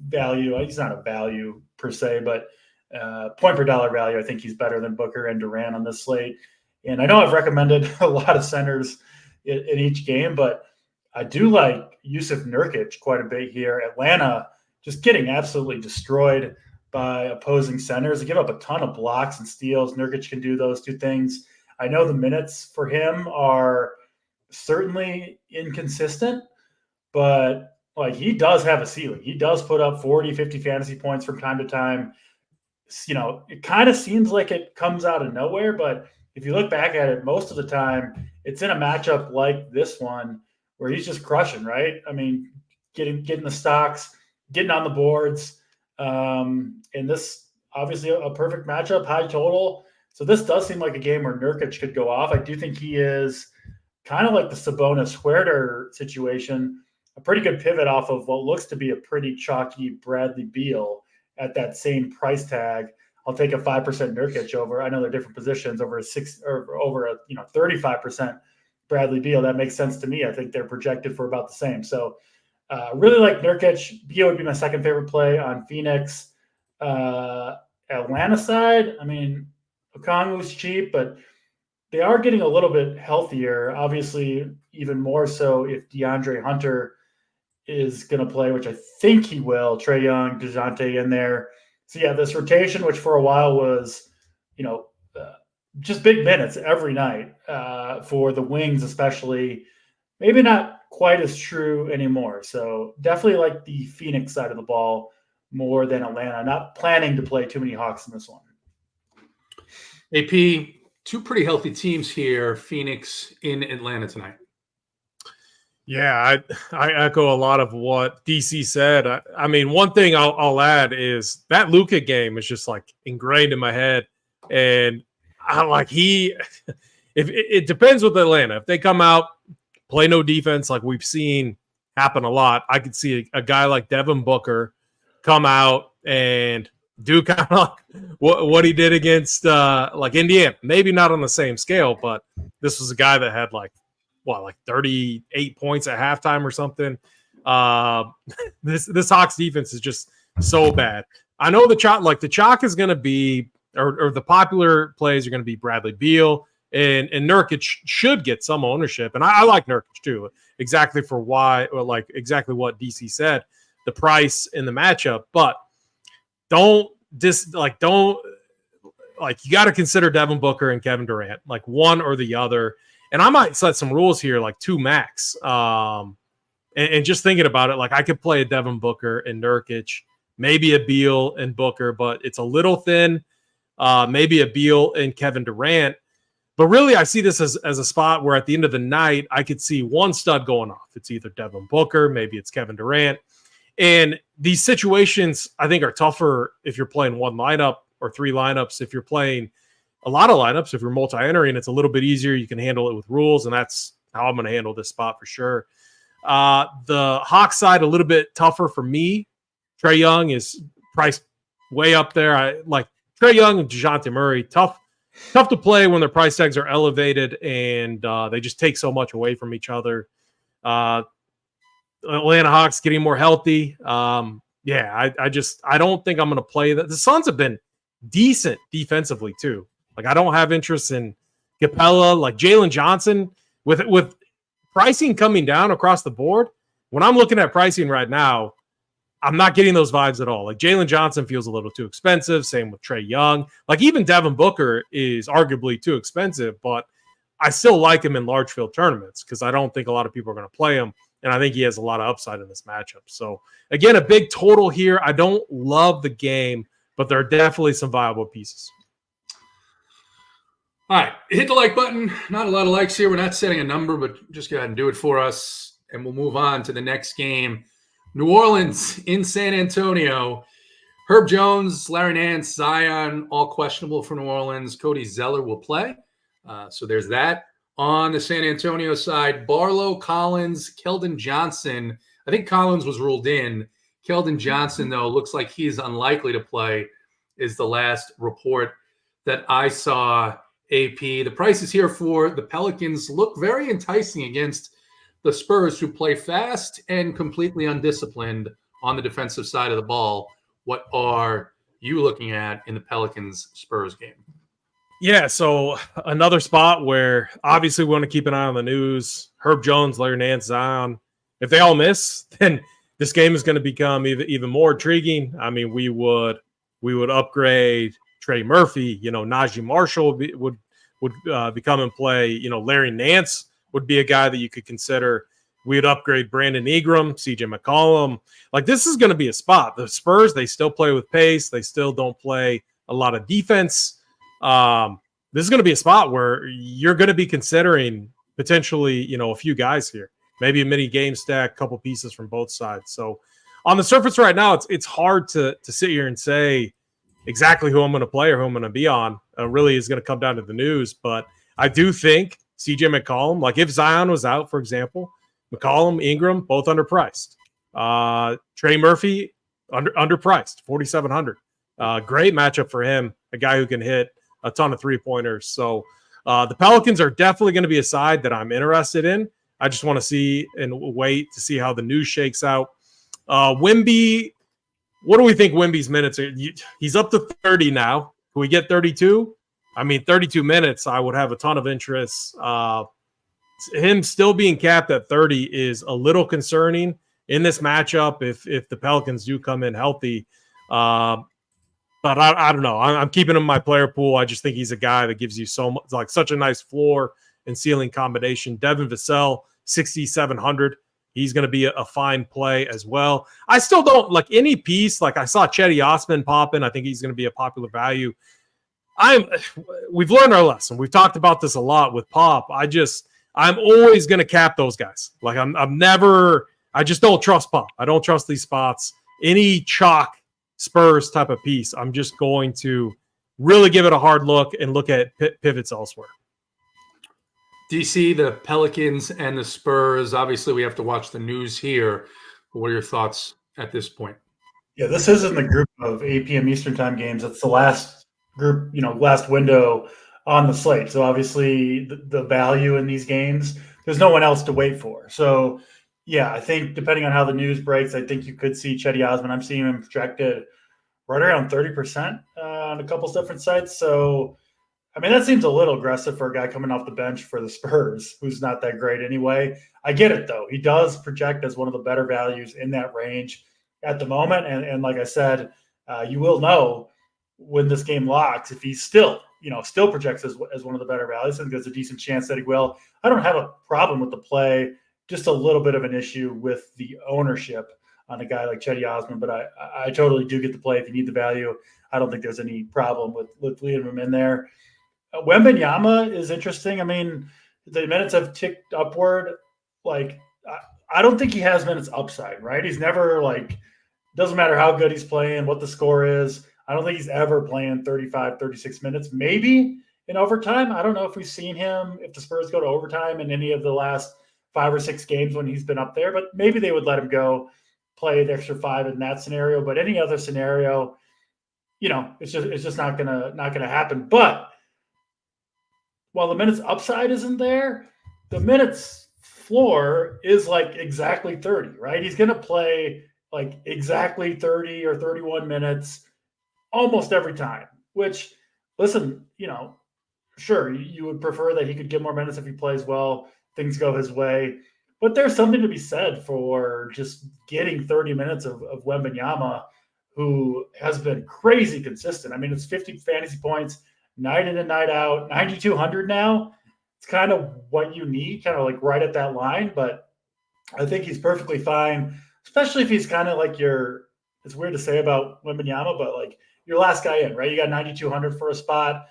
value. He's not a value per se, but point per dollar value, I think he's better than Booker and Durant on this slate. And I know I've recommended a lot of centers in each game, but I do like Yusuf Nurkic quite a bit here. Atlanta just getting absolutely destroyed by opposing centers. They give up a ton of blocks and steals. Nurkic can do those two things. I know the minutes for him are certainly inconsistent, but he does have a ceiling. He does put up 40, 50 fantasy points from time to time. It kind of seems like it comes out of nowhere, but if you look back at it, most of the time it's in a matchup like this one where he's just crushing, right? I mean, getting the stocks, getting on the boards. And this obviously a perfect matchup, high total. So this does seem like a game where Nurkic could go off. I do think he is kind of like the Sabonis Huerter situation, a pretty good pivot off of what looks to be a pretty chalky Bradley Beal at that same price tag. I'll take a 5% Nurkic over. I know they're different positions over a 35% Bradley Beal. That makes sense to me. I think they're projected for about the same. So really like Nurkic. Beal would be my second favorite play on Phoenix. Atlanta side, I mean, Okongwu's cheap, but they are getting a little bit healthier. Obviously, even more so if DeAndre Hunter is going to play, which I think he will. Trae Young, DeJounte in there. So yeah, this rotation, which for a while was, just big minutes every night for the wings, especially, maybe not quite as true anymore. So definitely like the Phoenix side of the ball more than Atlanta. Not planning to play too many Hawks in this one. AP, two pretty healthy teams here. Phoenix in Atlanta tonight. Yeah, I echo a lot of what DC said. I mean, one thing I'll add is that Luka game is just like ingrained in my head, and if it depends with Atlanta. If they come out, play no defense like we've seen happen a lot, I could see a guy like Devin Booker come out and do kind of like what he did against like Indiana. Maybe not on the same scale, but this was a guy that had like 38 points at halftime or something. This Hawks defense is just so bad. I know the chalk is going to be, or the popular plays are going to be Bradley Beal, and Nurkic should get some ownership. And I like Nurkic too, exactly what DC said, the price in the matchup. But you got to consider Devin Booker and Kevin Durant, like one or the other. And I might set some rules here, like 2 max. And just thinking about it, like I could play a Devin Booker and Nurkic, maybe a Beal and Booker, but it's a little thin. Maybe a Beal and Kevin Durant. But really, I see this as a spot where at the end of the night, I could see one stud going off. It's either Devin Booker, maybe it's Kevin Durant. And these situations, I think, are tougher if you're playing one lineup or 3 lineups. If you're playing a lot of lineups, if you're multi-entering, it's a little bit easier. You can handle it with rules, and that's how I'm going to handle this spot for sure. The Hawks side, a little bit tougher for me. Trae Young is priced way up there. I like Trae Young and DeJounte Murray. Tough to play when their price tags are elevated, and they just take so much away from each other. Atlanta Hawks getting more healthy. I don't think I'm going to play that. The Suns have been decent defensively too. Like, I don't have interest in Capella, like Jalen Johnson, with pricing coming down across the board. When I'm looking at pricing right now, I'm not getting those vibes at all. Like, Jalen Johnson feels a little too expensive. Same with Trae Young. Like, even Devin Booker is arguably too expensive, but I still like him in large field tournaments because I don't think a lot of people are going to play him. And I think he has a lot of upside in this matchup. So, again, a big total here. I don't love the game, but there are definitely some viable pieces. All right, hit the like button. Not a lot of likes here. We're not setting a number, but just go ahead and do it for us. And we'll move on to the next game. New Orleans in San Antonio. Herb Jones, Larry Nance, Zion, all questionable for New Orleans. Cody Zeller will play. So there's that. On the San Antonio side, Barlow, Collins, Keldon Johnson. I think Collins was ruled in. Keldon Johnson, though, looks like he's unlikely to play, is the last report that I saw. AP. The prices here for the Pelicans look very enticing against the Spurs, who play fast and completely undisciplined on the defensive side of the ball. What are you looking at in the Pelicans-Spurs game? Yeah, so another spot where obviously we want to keep an eye on the news. Herb Jones, Larry Nance, Zion. If they all miss, then this game is going to become even more intriguing. I mean, we would upgrade Trey Murphy. Najee Marshall would become in play. Larry Nance would be a guy that you could consider. We'd upgrade Brandon Ingram, CJ McCollum. Like, this is going to be a spot. The Spurs, they still play with pace. They still don't play a lot of defense. This is going to be a spot where you're going to be considering potentially, a few guys here, maybe a mini game stack, couple pieces from both sides. So on the surface right now, it's hard to sit here and say exactly who I'm going to play or who I'm going to be on. Really is going to come down to the news, but I do think CJ McCollum, like if Zion was out, for example, McCollum, Ingram, both underpriced. Trey Murphy, underpriced, 4,700. Great matchup for him, a guy who can hit a ton of three-pointers. So the Pelicans are definitely going to be a side that I'm interested in. I just want to see and wait to see how the news shakes out. Wemby, what do we think Wemby's minutes are? He's up to 30 now. Can we get 32? I mean, 32 minutes, I would have a ton of interest. Him still being capped at 30 is a little concerning in this matchup if the Pelicans do come in healthy. But I don't know. I'm keeping him in my player pool. I just think he's a guy that gives you so much, like such a nice floor and ceiling combination. Devin Vassell, 6,700. He's going to be a fine play as well. I still don't like any piece. Like I saw Chetty Osman pop in. I think he's going to be a popular value. We've learned our lesson. We've talked about this a lot with Pop. I'm always going to cap those guys. Like I'm never. I just don't trust Pop. I don't trust these spots. Any chalk Spurs type of piece, I'm just going to really give it a hard look and look at pivots elsewhere. DC, the Pelicans, and the Spurs. Obviously, we have to watch the news here. What are your thoughts at this point? Yeah, this isn't the group of 8 p.m. Eastern time games. It's the last group, last window on the slate. So obviously the value in these games, there's no one else to wait for. So yeah, I think depending on how the news breaks, I think you could see Cedi Osman. I'm seeing him projected right around 30% on a couple different sites. So, I mean, that seems a little aggressive for a guy coming off the bench for the Spurs, who's not that great anyway. I get it, though. He does project as one of the better values in that range at the moment. And like I said, you will know when this game locks if he's still projects as one of the better values. I think there's a decent chance that he will. I don't have a problem with the play, just a little bit of an issue with the ownership on a guy like Cedi Osman, but I totally do get the play if you need the value. I don't think there's any problem with leading him in there. Wembanyama is interesting. I mean, the minutes have ticked upward. Like, I don't think he has minutes upside, right? He's never doesn't matter how good he's playing, what the score is. I don't think he's ever playing 35, 36 minutes, maybe in overtime. I don't know if we've seen him, if the Spurs go to overtime in any of the last 5 or 6 games when he's been up there, but maybe they would let him go play the extra 5 in that scenario. But any other scenario, it's just not gonna happen. But while the minutes upside isn't there, the minutes floor is exactly 30, right? He's gonna play exactly 30 or 31 minutes almost every time. Which, listen, sure, you would prefer that he could get more minutes if he plays well, things go his way. But there's something to be said for just getting 30 minutes of Wembanyama, who has been crazy consistent. I mean, it's 50 fantasy points, night in and night out, 9,200 now. It's kind of what you need, kind of right at that line. But I think he's perfectly fine, especially if he's kind of it's weird to say about Wembanyama, but your last guy in, right? You got 9,200 for a spot.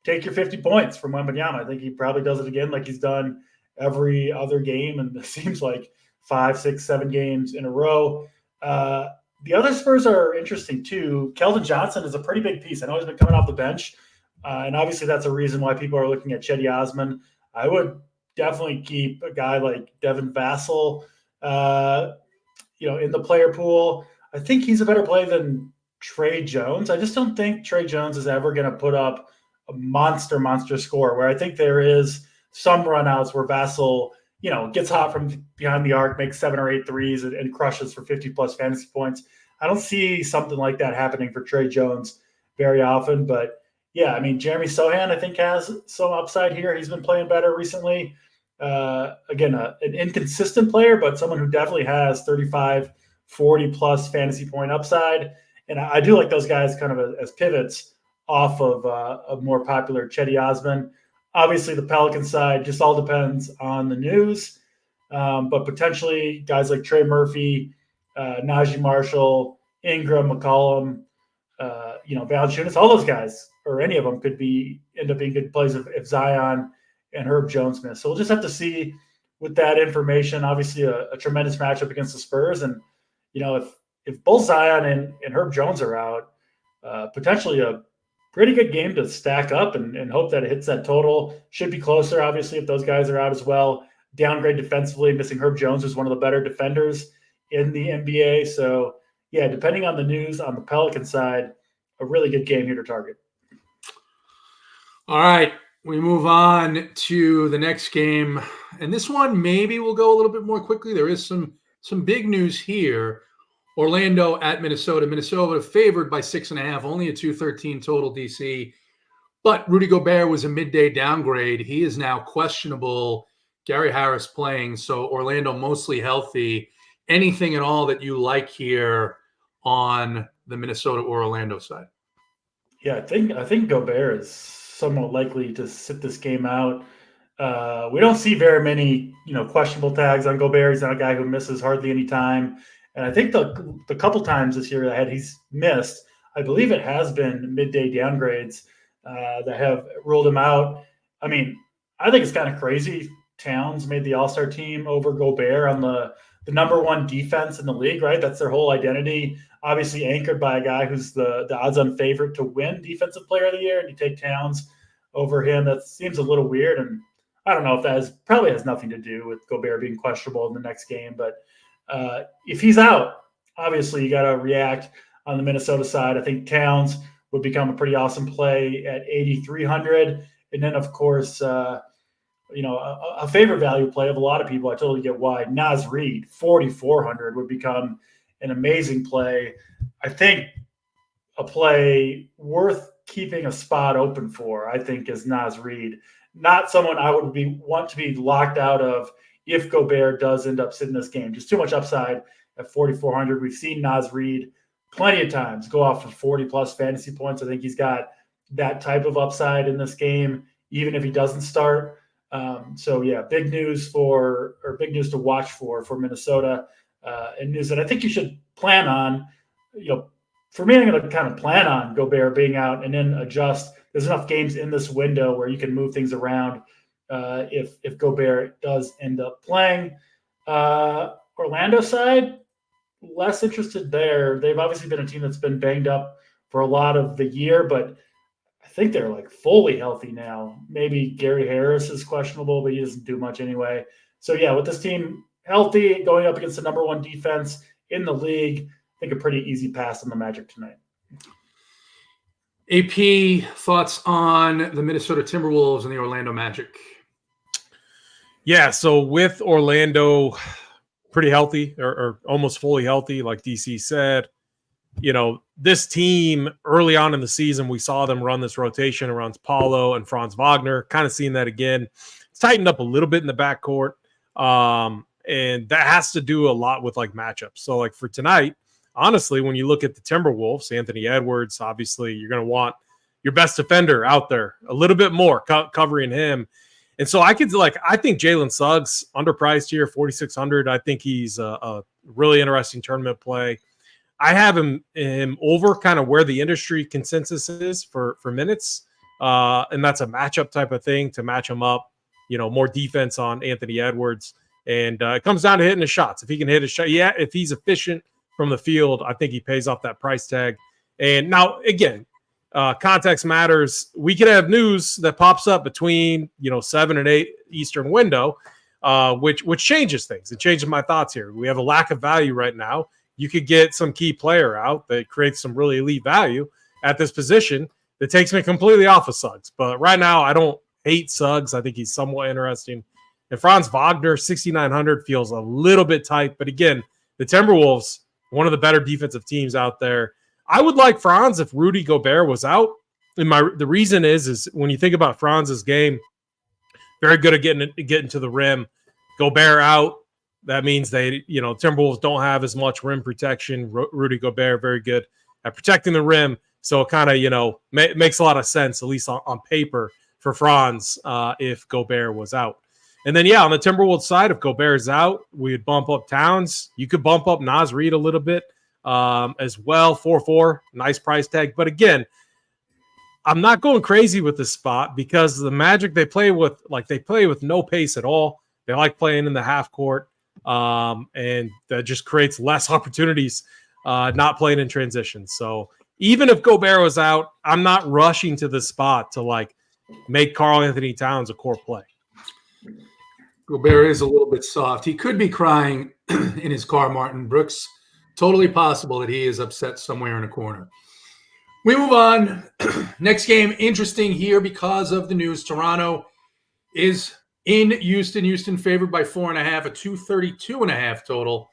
Take your 50 points from Wembanyama. I think he probably does it again like he's done every other game, and it seems like 5, 6, 7 games in a row. The other Spurs are interesting too. Keldon Johnson is a pretty big piece. I know he's been coming off the bench, and obviously that's a reason why people are looking at Cedi Osman. I would definitely keep a guy like Devin Vassell, in the player pool. I think he's a better play than Trey Jones. I just don't think Trey Jones is ever going to put up a monster score, where I think there is some runouts where Vassell, gets hot from behind the arc, makes 7 or 8 threes and crushes for 50+ fantasy points. I don't see something like that happening for Trey Jones very often. But yeah, I mean, Jeremy Sohan, I think, has some upside here. He's been playing better recently. Again, an inconsistent player, but someone who definitely has 35, 40+ fantasy point upside. And I do like those guys kind of as pivots off of a more popular Cedi Osman. Obviously, the Pelican side just all depends on the news, but potentially guys like Trey Murphy, Najee Marshall, Ingram, McCollum, Valanciunas, all those guys, or any of them, could end up being good plays if Zion and Herb Jones miss. So we'll just have to see with that information. Obviously, a tremendous matchup against the Spurs, and if both Zion and Herb Jones are out, potentially a pretty good game to stack up and hope that it hits that total. Should be closer, obviously, if those guys are out as well. Downgrade defensively, missing Herb Jones, who's one of the better defenders in the NBA. So, yeah, depending on the news on the Pelican side, a really good game here to target. All right, we move on to the next game. And this one maybe will go a little bit more quickly. There is some big news here. Orlando at Minnesota. Minnesota favored by 6.5, only a 213 total DC. But Rudy Gobert was a midday downgrade. He is now questionable. Gary Harris playing, so Orlando mostly healthy. Anything at all that you like here on the Minnesota or Orlando side? Yeah, I think Gobert is somewhat likely to sit this game out. We don't see very many, questionable tags on Gobert. He's not a guy who misses hardly any time. And I think the couple times this year that he's missed, I believe it has been midday downgrades that have ruled him out. I mean, I think it's kind of crazy Towns made the All-Star team over Gobert on the number one defense in the league, right? That's their whole identity, obviously anchored by a guy who's the odds-on favorite to win Defensive Player of the Year, and you take Towns over him. That seems a little weird, and I don't know if that probably has nothing to do with Gobert being questionable in the next game, but if he's out, obviously you got to react on the Minnesota side. I think Towns would become a pretty awesome play at 8,300, and then of course, a favorite value play of a lot of people. I totally get why. Naz Reid, 4,400 would become an amazing play. I think a play worth keeping a spot open for, I think, is Naz Reid. Not someone I would want to be locked out of if Gobert does end up sitting this game. Just too much upside at 4,400. We've seen Naz Reid plenty of times go off for 40-plus fantasy points. I think he's got that type of upside in this game, even if he doesn't start. Big news to watch for Minnesota, and news that I think you should plan on. For me, I'm going to kind of plan on Gobert being out and then adjust. There's enough games in this window where you can move things around if Gobert does end up playing. Orlando side, less interested there. They've obviously been a team that's been banged up for a lot of the year, but I think they're like fully healthy now. Maybe Gary Harris is questionable, but he doesn't do much anyway. So yeah, with this team healthy, going up against the number one defense in the league, I think a pretty easy pass on the Magic tonight. AP, thoughts on the Minnesota Timberwolves and the Orlando Magic? Yeah, so with Orlando pretty healthy or almost fully healthy, like DC said, this team early on in the season, we saw them run this rotation around Paulo and Franz Wagner, kind of seeing that again. It's tightened up a little bit in the backcourt. And that has to do a lot with like matchups. So like for tonight, honestly, when you look at the Timberwolves, Anthony Edwards, obviously you're going to want your best defender out there a little bit more covering him. And so I think Jalen Suggs underpriced here, 4,600. I think he's a really interesting tournament play. I have him over kind of where the industry consensus is for minutes. And that's a matchup type of thing to match him up, more defense on Anthony Edwards. And it comes down to hitting his shots. If he can hit a shot, if he's efficient from the field, I think he pays off that price tag. And now, again, context matters. We could have news that pops up between 7 and 8 Eastern window, which changes things. It changes my thoughts here. We have a lack of value right now. You could get some key player out that creates some really elite value at this position that takes me completely off of Suggs. But right now, I don't hate Suggs. I think he's somewhat interesting. And Franz Wagner, 6,900 feels a little bit tight. But again, the Timberwolves, one of the better defensive teams out there. I would like Franz if Rudy Gobert was out. And the reason is when you think about Franz's game, very good at getting to the rim. Gobert out, that means Timberwolves don't have as much rim protection. Rudy Gobert, very good at protecting the rim. So it kind of, makes a lot of sense, at least on paper, for Franz if Gobert was out. And then, on the Timberwolves side, if Gobert is out, we'd bump up Towns. You could bump up Naz Reid a little bit as well, 4-4, nice price tag. But again, I'm not going crazy with this spot because the Magic, they play with no pace at all. They like playing in the half court, and that just creates less opportunities not playing in transition. So even if Gobert was out, I'm not rushing to the spot to make Karl Anthony Towns a core play. Gobert is a little bit soft. He could be crying in his car, Martin Brooks. Totally possible that he is upset somewhere in a corner. We move on. Next game, interesting here because of the news. Toronto is in Houston. Houston favored by 4.5, a 232.5 total.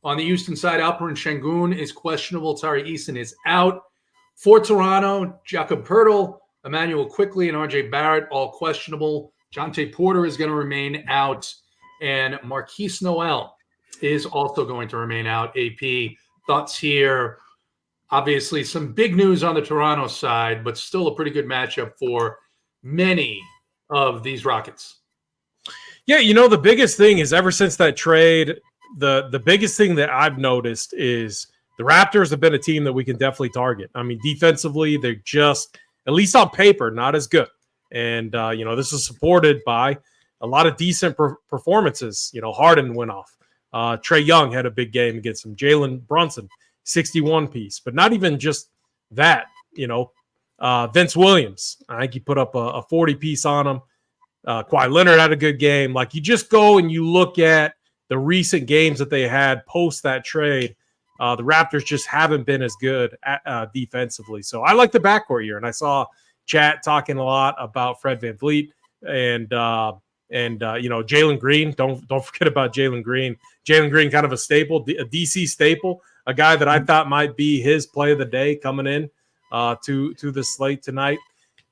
On the Houston side, Alperen Sengun is questionable. Tari Eason is out. For Toronto, Jakob Poeltl, Emmanuel Quickley, and RJ Barrett all questionable. Jonte Porter is going to remain out, and Marquise Noel is also going to remain out. AP, thoughts here? Obviously, some big news on the Toronto side, but still a pretty good matchup for many of these Rockets. Yeah, the biggest thing is ever since that trade, the biggest thing that I've noticed is the Raptors have been a team that we can definitely target. I mean, defensively, they're just, at least on paper, not as good. And, this is supported by a lot of decent performances. Harden went off. Trae Young had a big game against him. Jalen Brunson, 61 piece. But not even just that, Vince Williams, I think he put up a 40 piece on him. Kawhi Leonard had a good game. Like, you just go and you look at the recent games that they had post that trade. The Raptors just haven't been as good defensively. So I like the backcourt here. And I saw chat talking a lot about Fred VanVleet and Jalen Green. Don't forget about Jalen Green. Jalen Green, kind of a staple, a DC staple, a guy that I thought might be his play of the day coming in to the slate tonight.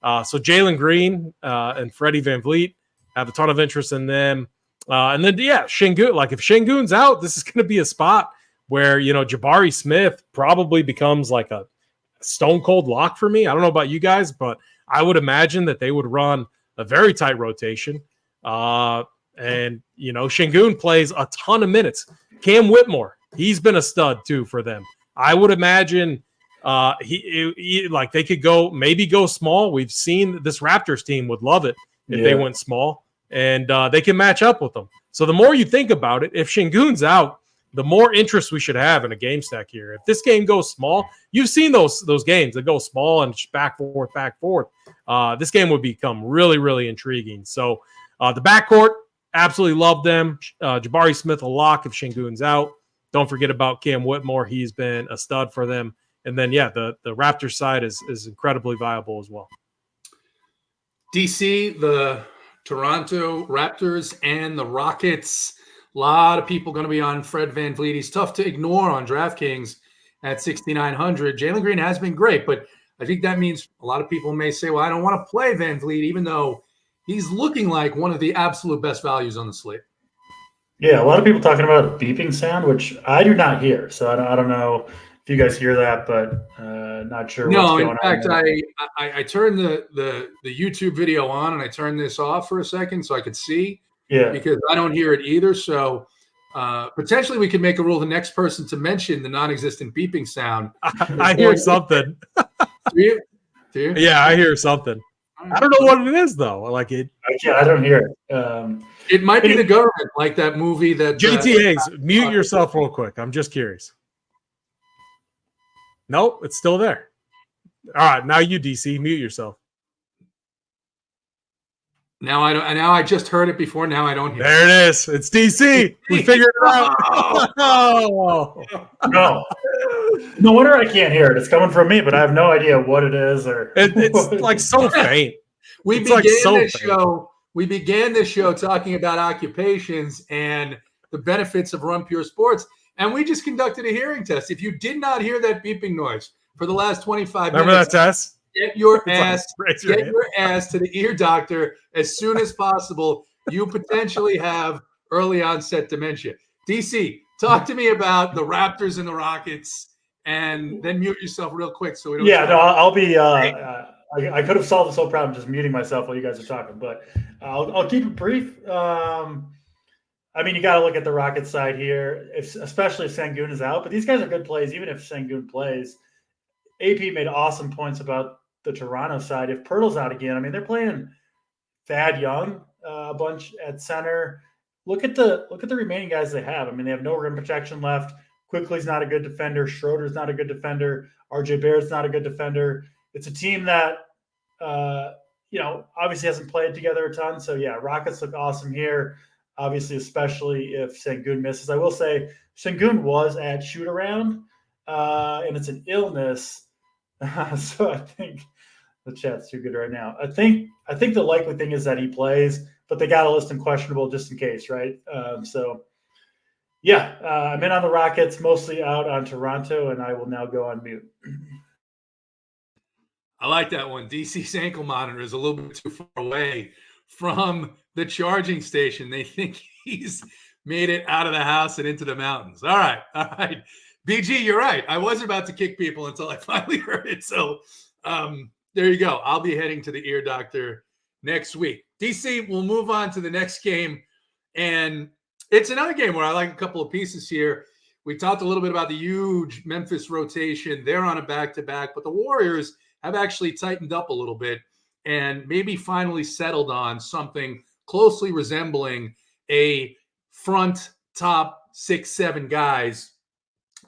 So Jalen Green and Freddie VanVleet, have a ton of interest in them. And then, Şengün. Like, if Şengün's out, this is going to be a spot where, Jabari Smith probably becomes like a stone cold lock for me. I don't know about you guys, but I would imagine that they would run a very tight rotation. And Şengün plays a ton of minutes. Cam Whitmore, he's been a stud too for them. I would imagine they could go small. We've seen this Raptors team would love it if they went small, and they can match up with them. So the more you think about it, if Şengün's out, the more interest we should have in a game stack here. If this game goes small, you've seen those games that go small and back forth. This game would become really, really intriguing. So the backcourt, absolutely love them. Jabari Smith a lock if Şengün's out. Don't forget about Cam Whitmore. He's been a stud for them. And then, the Raptors side is incredibly viable as well. DC, the Toronto Raptors, and the Rockets. A lot of people going to be on Fred VanVleet. He's tough to ignore on DraftKings at 6,900. Jalen Green has been great, but I think that means a lot of people may say, well, I don't want to play VanVleet, even though he's looking like one of the absolute best values on the slate. Yeah, a lot of people talking about a beeping sound, which I do not hear. So I don't know if you guys hear that, but not sure what's going on. No, in fact, I turned the YouTube video on and I turned this off for a second so I could see. Yeah, because I don't hear it either. So potentially we could make a rule the next person to mention the non-existent beeping sound. I hear something. Do you? Yeah, I hear something. I don't know what it is though. Like it. I don't hear it. It might be the government, like that movie that JTAs. Mute yourself real quick. I'm just curious. Nope, it's still there. All right, now you DC, mute yourself. Now I don't. Now I just heard it before. Now I don't hear. There it is. It's DC. We figured it out. Oh. No wonder I can't hear it. It's coming from me, but I have no idea what it is or. It's like so faint. We began this show talking about occupations and the benefits of Run Pure Sports, and we just conducted a hearing test. If you did not hear that beeping noise for the last 25 minutes, remember that test? Get your ass to the ear doctor as soon as possible. You potentially have early onset dementia. DC, talk to me about the Raptors and the Rockets, and then mute yourself real quick so we don't. Yeah, no, I'll be. I could have solved this whole problem just muting myself while you guys are talking, but I'll keep it brief. I mean, you got to look at the Rockets side here, especially if Şengün is out. But these guys are good plays, even if Şengün plays. AP made awesome points about the Toronto side. If Pirtle's out again, I mean, they're playing Thad Young a bunch at center. Look at the remaining guys they have. I mean, they have no rim protection left. Quickly's not a good defender. Schroeder's not a good defender. RJ Barrett's not a good defender. It's a team that, obviously hasn't played together a ton. So, yeah, Rockets look awesome here, obviously, especially if Şengün misses. I will say Şengün was at shoot-around, and it's an illness. So I think the chat's too good right now. I think the likely thing is that he plays, but they got to list him questionable just in case, right? I'm in on the Rockets, mostly out on Toronto, and I will now go on mute. I like that one. DC's ankle monitor is a little bit too far away from the charging station. They think he's made it out of the house and into the mountains. All right. BG, you're right. I was about to kick people until I finally heard it. So there you go. I'll be heading to the ear doctor next week. DC, we'll move on to the next game. And it's another game where I like a couple of pieces here. We talked a little bit about the huge Memphis rotation. They're on a back-to-back, but the Warriors have actually tightened up a little bit and maybe finally settled on something closely resembling a front top 6-7 guys.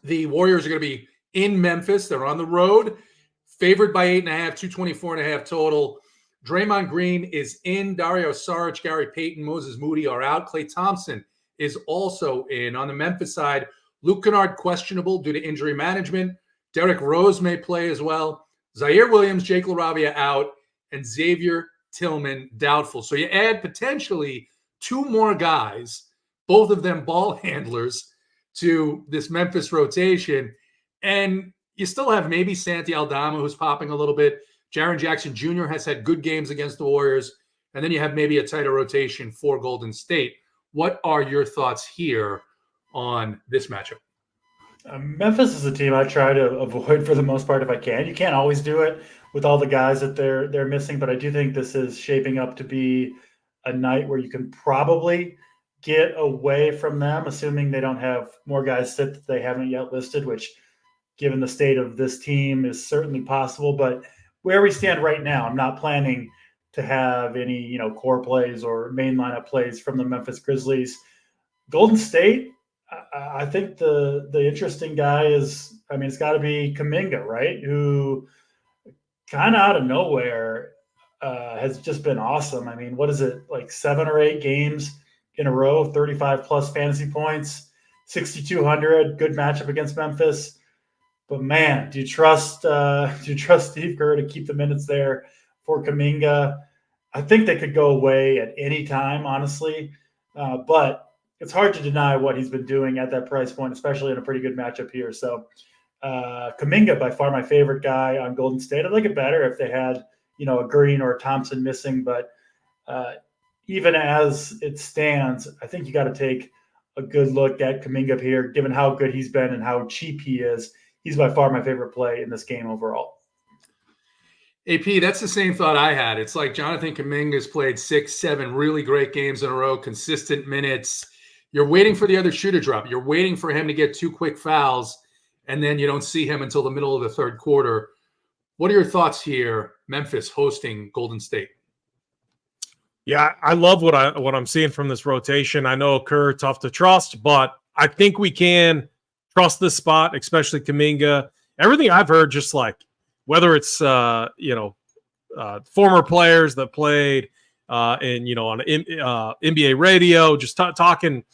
The Warriors are going to be in Memphis. They're on the road, favored by 8.5, 224.5 total. Draymond Green is in. Dario Saric, Gary Payton, Moses Moody are out. Klay Thompson is also in. On the Memphis side, Luke Kennard questionable due to injury management. Derrick Rose may play as well. Zaire Williams, Jake LaRavia out, and Xavier Tillman doubtful. So you add potentially 2 more guys, both of them ball handlers, to this Memphis rotation. And you still have maybe Santi Aldama, who's popping a little bit. Jaren Jackson Jr. has had good games against the Warriors. And then you have maybe a tighter rotation for Golden State. What are your thoughts here on this matchup? Memphis is a team I try to avoid for the most part if I can. You can't always do it with all the guys that they're missing, but I do think this is shaping up to be a night where you can probably get away from them, assuming they don't have more guys sit that they haven't yet listed, which given the state of this team is certainly possible. But where we stand right now, I'm not planning to have any, core plays or main lineup plays from the Memphis Grizzlies. Golden State, I think the interesting guy is, it's got to be Kuminga, right? Who kind of out of nowhere has just been awesome. What is it, like 7 or 8 games in a row, 35 plus fantasy points, 6,200, good matchup against Memphis. But man, do you trust Steve Kerr to keep the minutes there for Kuminga? I think they could go away at any time, honestly. But it's hard to deny what he's been doing at that price point, especially in a pretty good matchup here. So Kuminga, by far my favorite guy on Golden State. I'd like it better if they had, a Green or a Thompson missing. But even as it stands, I think you got to take a good look at Kuminga here, given how good he's been and how cheap he is. He's by far my favorite play in this game overall. AP, that's the same thought I had. It's like Jonathan Kuminga's played 6-7 really great games in a row, consistent minutes. You're waiting for the other shoe to drop. You're waiting for him to get 2 quick fouls, and then you don't see him until the middle of the third quarter. What are your thoughts here, Memphis hosting Golden State? Yeah, I love what I'm seeing from this rotation. I know Kerr, tough to trust, but I think we can trust this spot, especially Kuminga. Everything I've heard, just like whether it's former players that played on NBA radio, just talking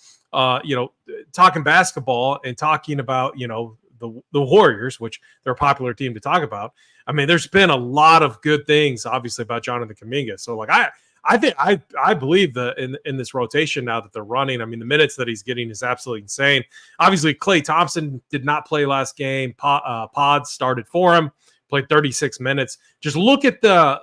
basketball and talking about the Warriors, which they're a popular team to talk about. There's been a lot of good things, obviously, about Jonathan Kuminga. So I believe that in this rotation now that they're running, the minutes that he's getting is absolutely insane. Obviously, Klay Thompson did not play last game. Pod started for him, played 36 minutes. Just look at the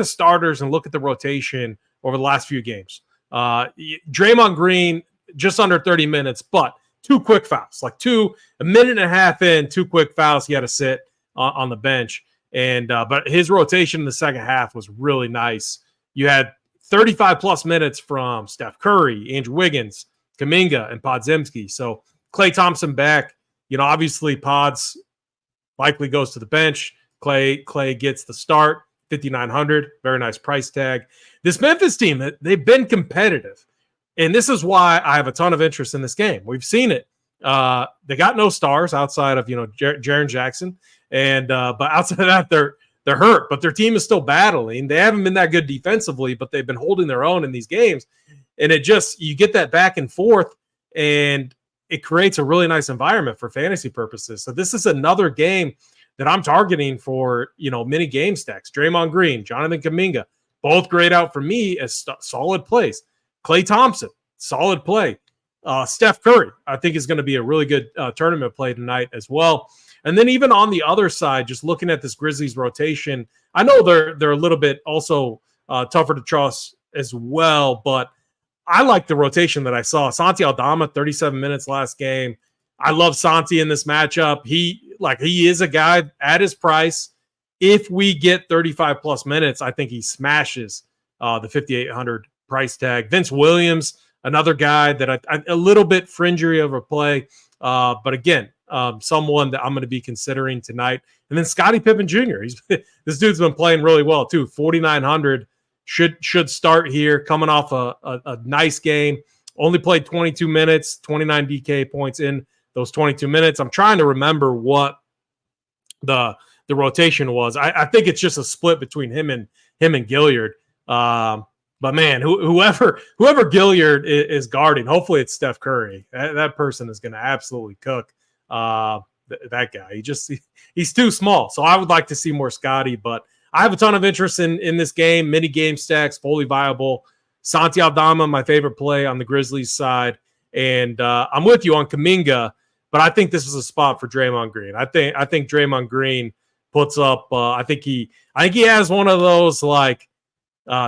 starters and look at the rotation over the last few games. Draymond Green just under 30 minutes, but 2 quick fouls, a minute and a half in, 2 quick fouls. He had to sit on the bench, but his rotation in the second half was really nice. You had 35 plus minutes from Steph Curry, Andrew Wiggins, Kuminga, and Podziemski. So Klay Thompson back. Obviously Pods likely goes to the bench. Klay gets the start, 5,900. Very nice price tag. This Memphis team, they've been competitive, and this is why I have a ton of interest in this game. We've seen it. They got no stars outside of Jaren Jackson, and but outside of that, they're hurt, but their team is still battling. They haven't been that good defensively, but they've been holding their own in these games. And you get that back and forth, and it creates a really nice environment for fantasy purposes. So this is another game that I'm targeting for, mini game stacks. Draymond Green, Jonathan Kuminga, both grayed out for me as solid plays. Klay Thompson, solid play. Steph Curry, I think, is going to be a really good tournament play tonight as well. And then even on the other side, just looking at this Grizzlies rotation, I know they're a little bit also tougher to trust as well, but I like the rotation that I saw. Santi Aldama, 37 minutes last game. I love Santi in this matchup. He is a guy at his price. If we get 35 plus minutes, I think he smashes the 5,800 price tag. Vince Williams, another guy that a little bit fringery of a play, but again, someone that I'm going to be considering tonight. And then Scottie Pippen Jr. This dude's been playing really well too. 4,900, should start here, coming off a nice game. Only played 22 minutes, 29 DK points in those 22 minutes. I'm trying to remember what the rotation was. I think it's just a split between him and Gilliard. But man, whoever Gilliard is guarding, hopefully it's Steph Curry. That person is going to absolutely cook that guy. He's too small. So I would like to see more Scotty, but I have a ton of interest in this game. Mini game stacks, fully viable. Santi Aldama, my favorite play on the Grizzlies side. And I'm with you on Kuminga, but I think this is a spot for Draymond Green. I think Draymond Green puts up. I think he has one of those like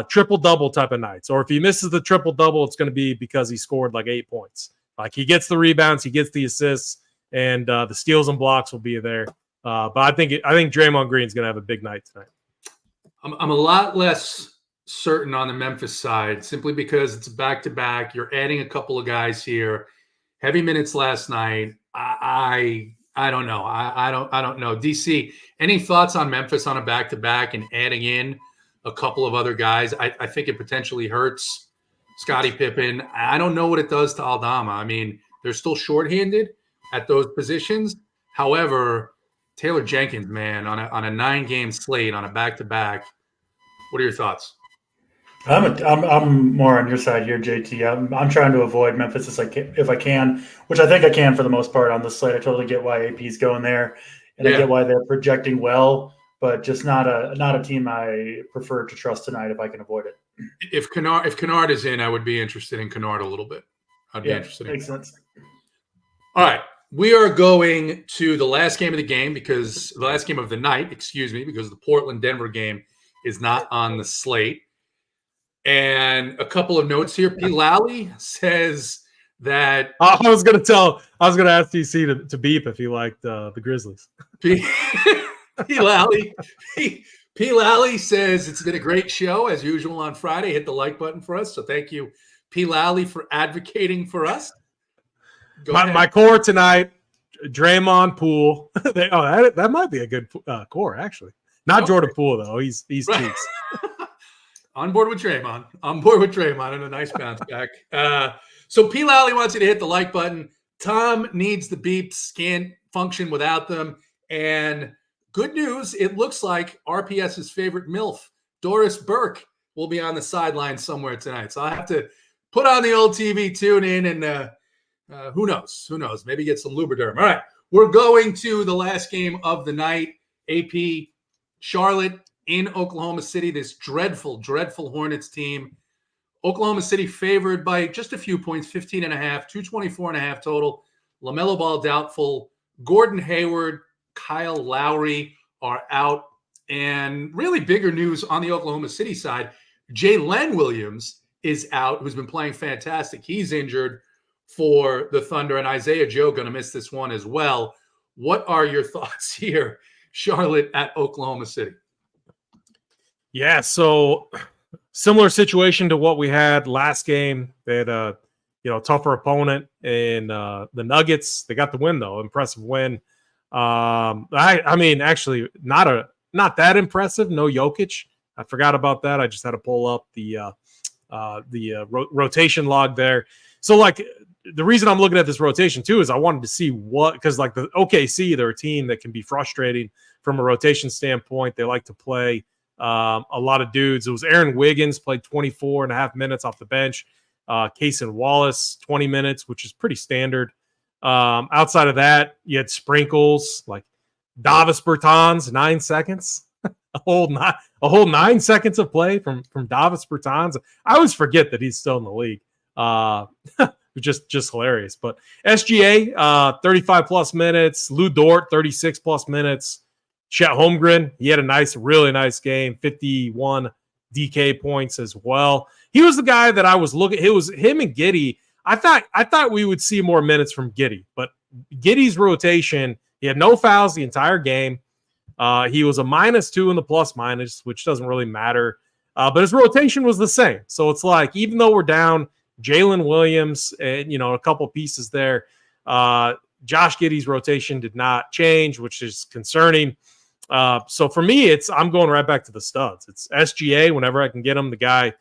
triple-double type of nights. Or if he misses the triple-double, it's going to be because he scored like 8 points. Like he gets the rebounds, he gets the assists, and the steals and blocks will be there. But I think Draymond Green's going to have a big night tonight. I'm a lot less certain on the Memphis side simply because it's back-to-back. You're adding a couple of guys here. Heavy minutes last night. I don't know. I don't know. DC, any thoughts on Memphis on a back-to-back and adding in a couple of other guys? I think it potentially hurts Scottie Pippen. I don't know what it does to Aldama. I mean, they're still shorthanded at those positions. However, Taylor Jenkins, man, on a 9-game slate on a back-to-back. What are your thoughts? I'm more on your side here, JT. I'm trying to avoid Memphis if I can, which I think I can for the most part on the slate. I totally get why AP's going there, and I get why they're projecting well, but just not a team I prefer to trust tonight if I can avoid it. If Kennard is in, I would be interested in Kennard a little bit. I'd be interested. Makes sense. All right. We are going to the last game of the game because the night, because the Portland-Denver game is not on the slate. And a couple of notes here. P. Lally says that I was going to ask DC to beep if he liked the Grizzlies. P. Lally says it's been a great show as usual on Friday. Hit the like button for us. So thank you, P. Lally, for advocating for us. My core tonight, Draymond, Poole. That might be a good core, actually. Not Jordan Poole, though. He's cheeks. On board with Draymond and a nice bounce back. So P. Lally wants you to hit the like button. Tom needs the beeps, can't function without them. And good news, it looks like RPS's favorite MILF, Doris Burke, will be on the sideline somewhere tonight. So I have to put on the old TV, tune in, and who knows? Maybe get some Lubriderm. All right, we're going to the last game of the night. AP, Charlotte in Oklahoma City, this dreadful, dreadful Hornets team. Oklahoma City favored by just a few points, 15.5, 224.5 total. LaMelo Ball doubtful. Gordon Hayward, Kyle Lowry are out. And really bigger news on the Oklahoma City side, Jalen Williams is out, who's been playing fantastic. He's injured for the Thunder, and Isaiah Joe going to miss this one as well. What are your thoughts here, Charlotte at Oklahoma City? Yeah, so similar situation to what we had last game. They had a tougher opponent, and the Nuggets, they got the win though. Impressive win. I mean, actually, not that impressive. No Jokic. I forgot about that. I just had to pull up the rotation log there. So like the reason I'm looking at this rotation too is I wanted to see because like the OKC, they're a team that can be frustrating from a rotation standpoint. They like to play a lot of dudes. It was Aaron Wiggins played 24.5 minutes off the bench. Cason Wallace, 20 minutes, which is pretty standard. Outside of that, you had sprinkles like Davis Bertans, 9 seconds. a whole 9 seconds of play from Davis Bertans. I always forget that he's still in the league. Just hilarious. But SGA, 35 plus minutes. Lou Dort, 36 plus minutes. Chet Holmgren, he had a really nice game, 51 DK points as well. He was the guy that I was looking. It was him and Giddey. I thought we would see more minutes from Giddey, but Giddey's rotation, he had no fouls the entire game. He was a -2 in the plus-minus, which doesn't really matter. But his rotation was the same. So it's like, even though we're down Jalen Williams and, a couple pieces there, Josh Giddey's rotation did not change, which is concerning. So for me, I'm going right back to the studs. It's SGA whenever I can get him. The guy,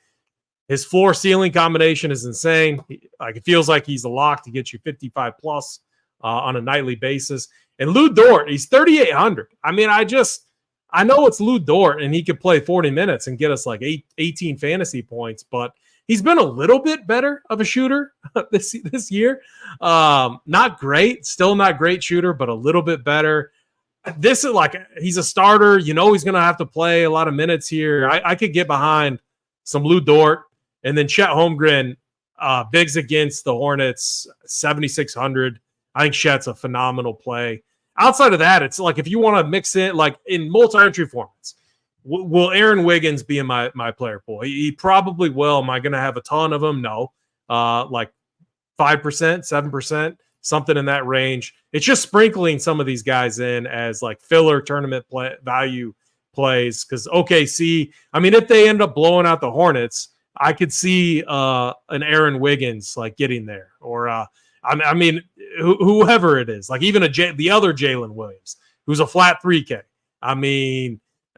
his floor ceiling combination is insane. It feels like he's a lock to get you 55 plus on a nightly basis. And Lou Dort, he's 3,800. I mean, I know it's Lou Dort and he could play 40 minutes and get us like 18 fantasy points, but he's been a little bit better of a shooter this year. Not great, still not great shooter, but a little bit better. This is he's a starter. He's going to have to play a lot of minutes here. I could get behind some Lou Dort. And then Chet Holmgren, bigs against the Hornets, 7,600. I think Chet's a phenomenal play. Outside of that, it's if you want to mix it, in multi-entry formats, will Aaron Wiggins be in my player pool? He probably will. Am I going to have a ton of them? No. 5%, 7%, something in that range. It's just sprinkling some of these guys in as filler tournament value plays. Because OKC, if they end up blowing out the Hornets, I could see an Aaron Wiggins getting there, or whoever it is, even the other Jalen Williams, who's a flat 3K.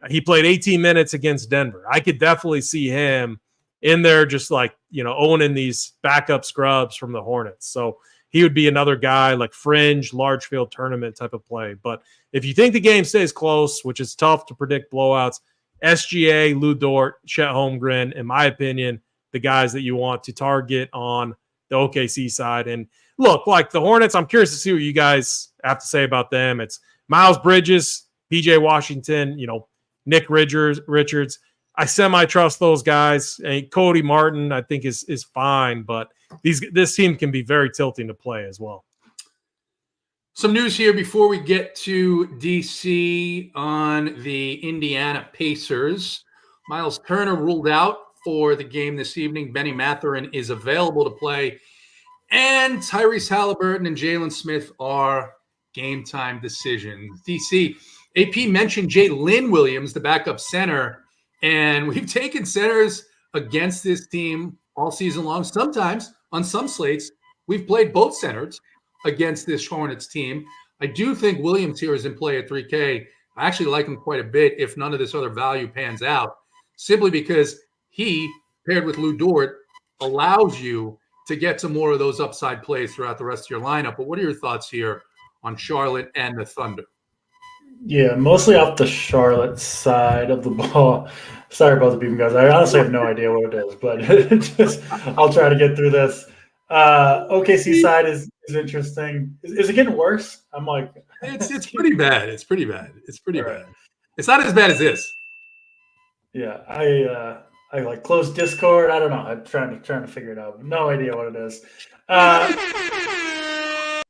He played 18 minutes against Denver. I could definitely see him in there, just owning these backup scrubs from the Hornets. So he would be another guy fringe, large field tournament type of play. But if you think the game stays close, which is tough to predict blowouts, SGA, Lou Dort, Chet Holmgren, in my opinion, the guys that you want to target on the OKC side. And look, the Hornets, I'm curious to see what you guys have to say about them. It's Miles Bridges, PJ Washington, Nick Richards. I semi-trust those guys. And Cody Martin, I think, is fine, but this team can be very tilting to play as well. Some news here before we get to DC on the Indiana Pacers. Miles Turner ruled out for the game this evening. Benny Mathurin is available to play. And Tyrese Halliburton and Jalen Smith are game time decisions. DC, AP mentioned Jalen Williams, the backup center. And we've taken centers against this team all season long. Sometimes on some slates, we've played both centers against this Hornets team. I do think Williams here is in play at 3K. I actually like him quite a bit if none of this other value pans out, simply because he, paired with Lou Dort, allows you to get to more of those upside plays throughout the rest of your lineup. But what are your thoughts here on Charlotte and the Thunder? Yeah, mostly off the Charlotte side of the ball. Sorry about the beeping, guys. I honestly have no idea what it is, but I'll try to get through this. OKC side is interesting. Is it getting worse? I'm it's pretty bad. It's pretty bad. It's pretty All bad. right. It's not as bad as this. Yeah, I closed Discord. I don't know. I'm trying to figure it out. No idea what it is. I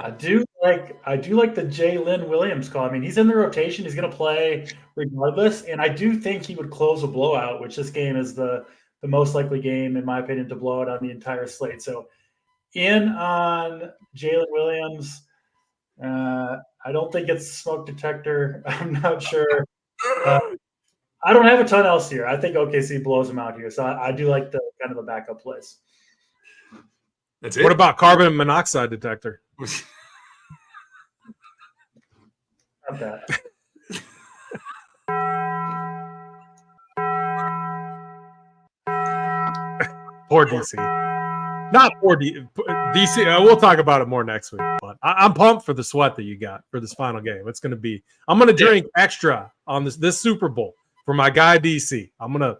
do like the Jalen Williams call. He's in the rotation. He's going to play regardless, and I do think he would close a blowout, which this game is the most likely game, in my opinion, to blow out on the entire slate. So in on Jalen Williams. I don't think it's smoke detector. I'm not sure. I don't have a ton else here. I think OKC blows them out here. So I do like the kind of the backup plays. That's it. What about carbon monoxide detector? Not bad. Poor DC. Not poor DC. We'll talk about it more next week. But I'm pumped for the sweat that you got for this final game. It's going to be. I'm going to drink extra on this Super Bowl for my guy DC. I'm gonna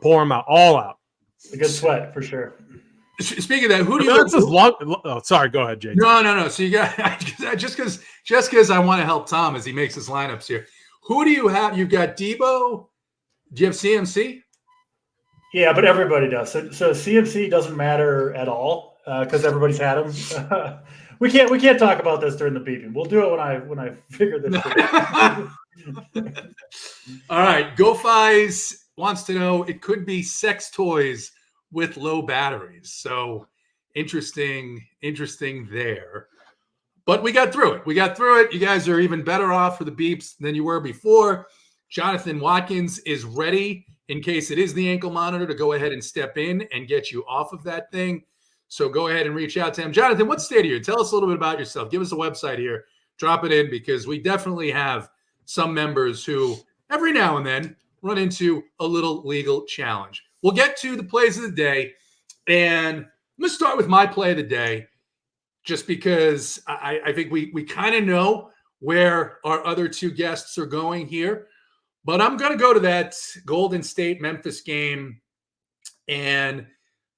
pour him all out. A good sweat for sure. Speaking of that, who do you? Oh, sorry. Go ahead, Jay. No. So you got just because I want to help Tom as he makes his lineups here. Who do you have? You've got Debo. Do you have CMC? Yeah, but everybody does. So CMC doesn't matter at all because everybody's had him. We can't talk about this during the beeping. We'll do it when I figure this out. All right. GoFies wants to know, it could be sex toys with low batteries. So interesting there. But we got through it. You guys are even better off for the beeps than you were before. Jonathan Watkins is ready in case it is the ankle monitor to go ahead and step in and get you off of that thing. So go ahead and reach out to him. Jonathan, what state are you? Tell us a little bit about yourself. Give us a website here. Drop it in because we definitely have some members who every now and then run into a little legal challenge. We'll get to the plays of the day, and I'm going to start with my play of the day, just because I think we kind of know where our other two guests are going here. But I'm going to go to that Golden State-Memphis game, and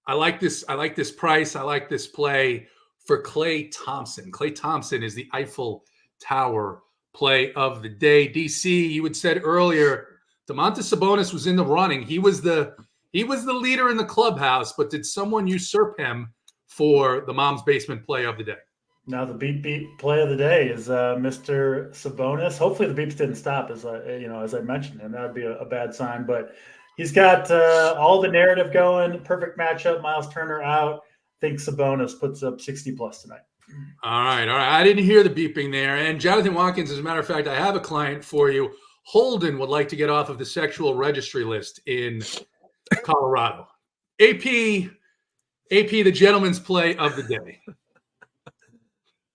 I like this price. I like this play for Klay Thompson. Klay Thompson is the Eiffel Tower play of the day. DC, you had said earlier, Domantas Sabonis was in the running. He was the leader in the clubhouse, but did someone usurp him for the Mom's Basement play of the day? Now the beep play of the day is Mr. Sabonis. Hopefully the beeps didn't stop, as I mentioned, and that would be a bad sign. But he's got all the narrative going. Perfect matchup. Miles Turner out. I think Sabonis puts up 60+ tonight. All right. I didn't hear the beeping there. And Jonathan Watkins, as a matter of fact, I have a client for you. Holden would like to get off of the sexual registry list in Colorado. AP, the gentleman's play of the day.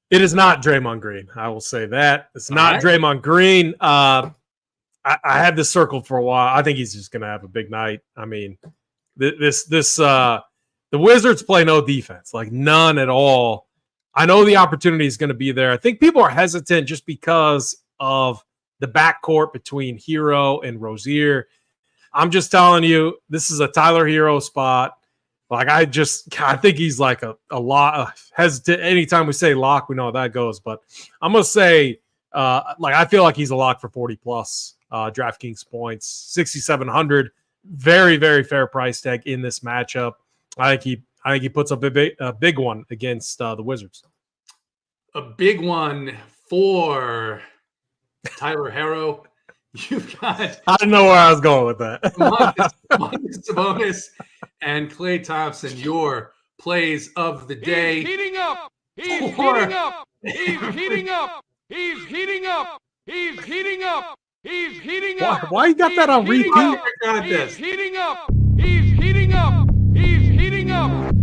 It is not Draymond Green. I will say that. It's not Draymond Green. I had this circled for a while. I think he's just going to have a big night. I mean, the Wizards play no defense, like none at all. I know the opportunity is going to be there. I think people are hesitant just because of the backcourt between Hero and Rozier. I'm just telling you, this is a Tyler Hero spot. Like I think he's like a lot hesitant. Anytime we say lock, we know how that goes. But I'm gonna say, I feel like he's a lock for 40+ DraftKings points, 6,700. Very, very fair price tag in this matchup. I think he puts up a big one against the Wizards. A big one for Tyler Hero. You've got. I didn't know where I was going with that. Domantas Sabonis and Klay Thompson, your plays of the day. He's heating up. He's heating up. He's heating up. He's heating up. He's heating up. He's heating up. Why you got that on repeat? He's heating up. He's heating up. He's heating up.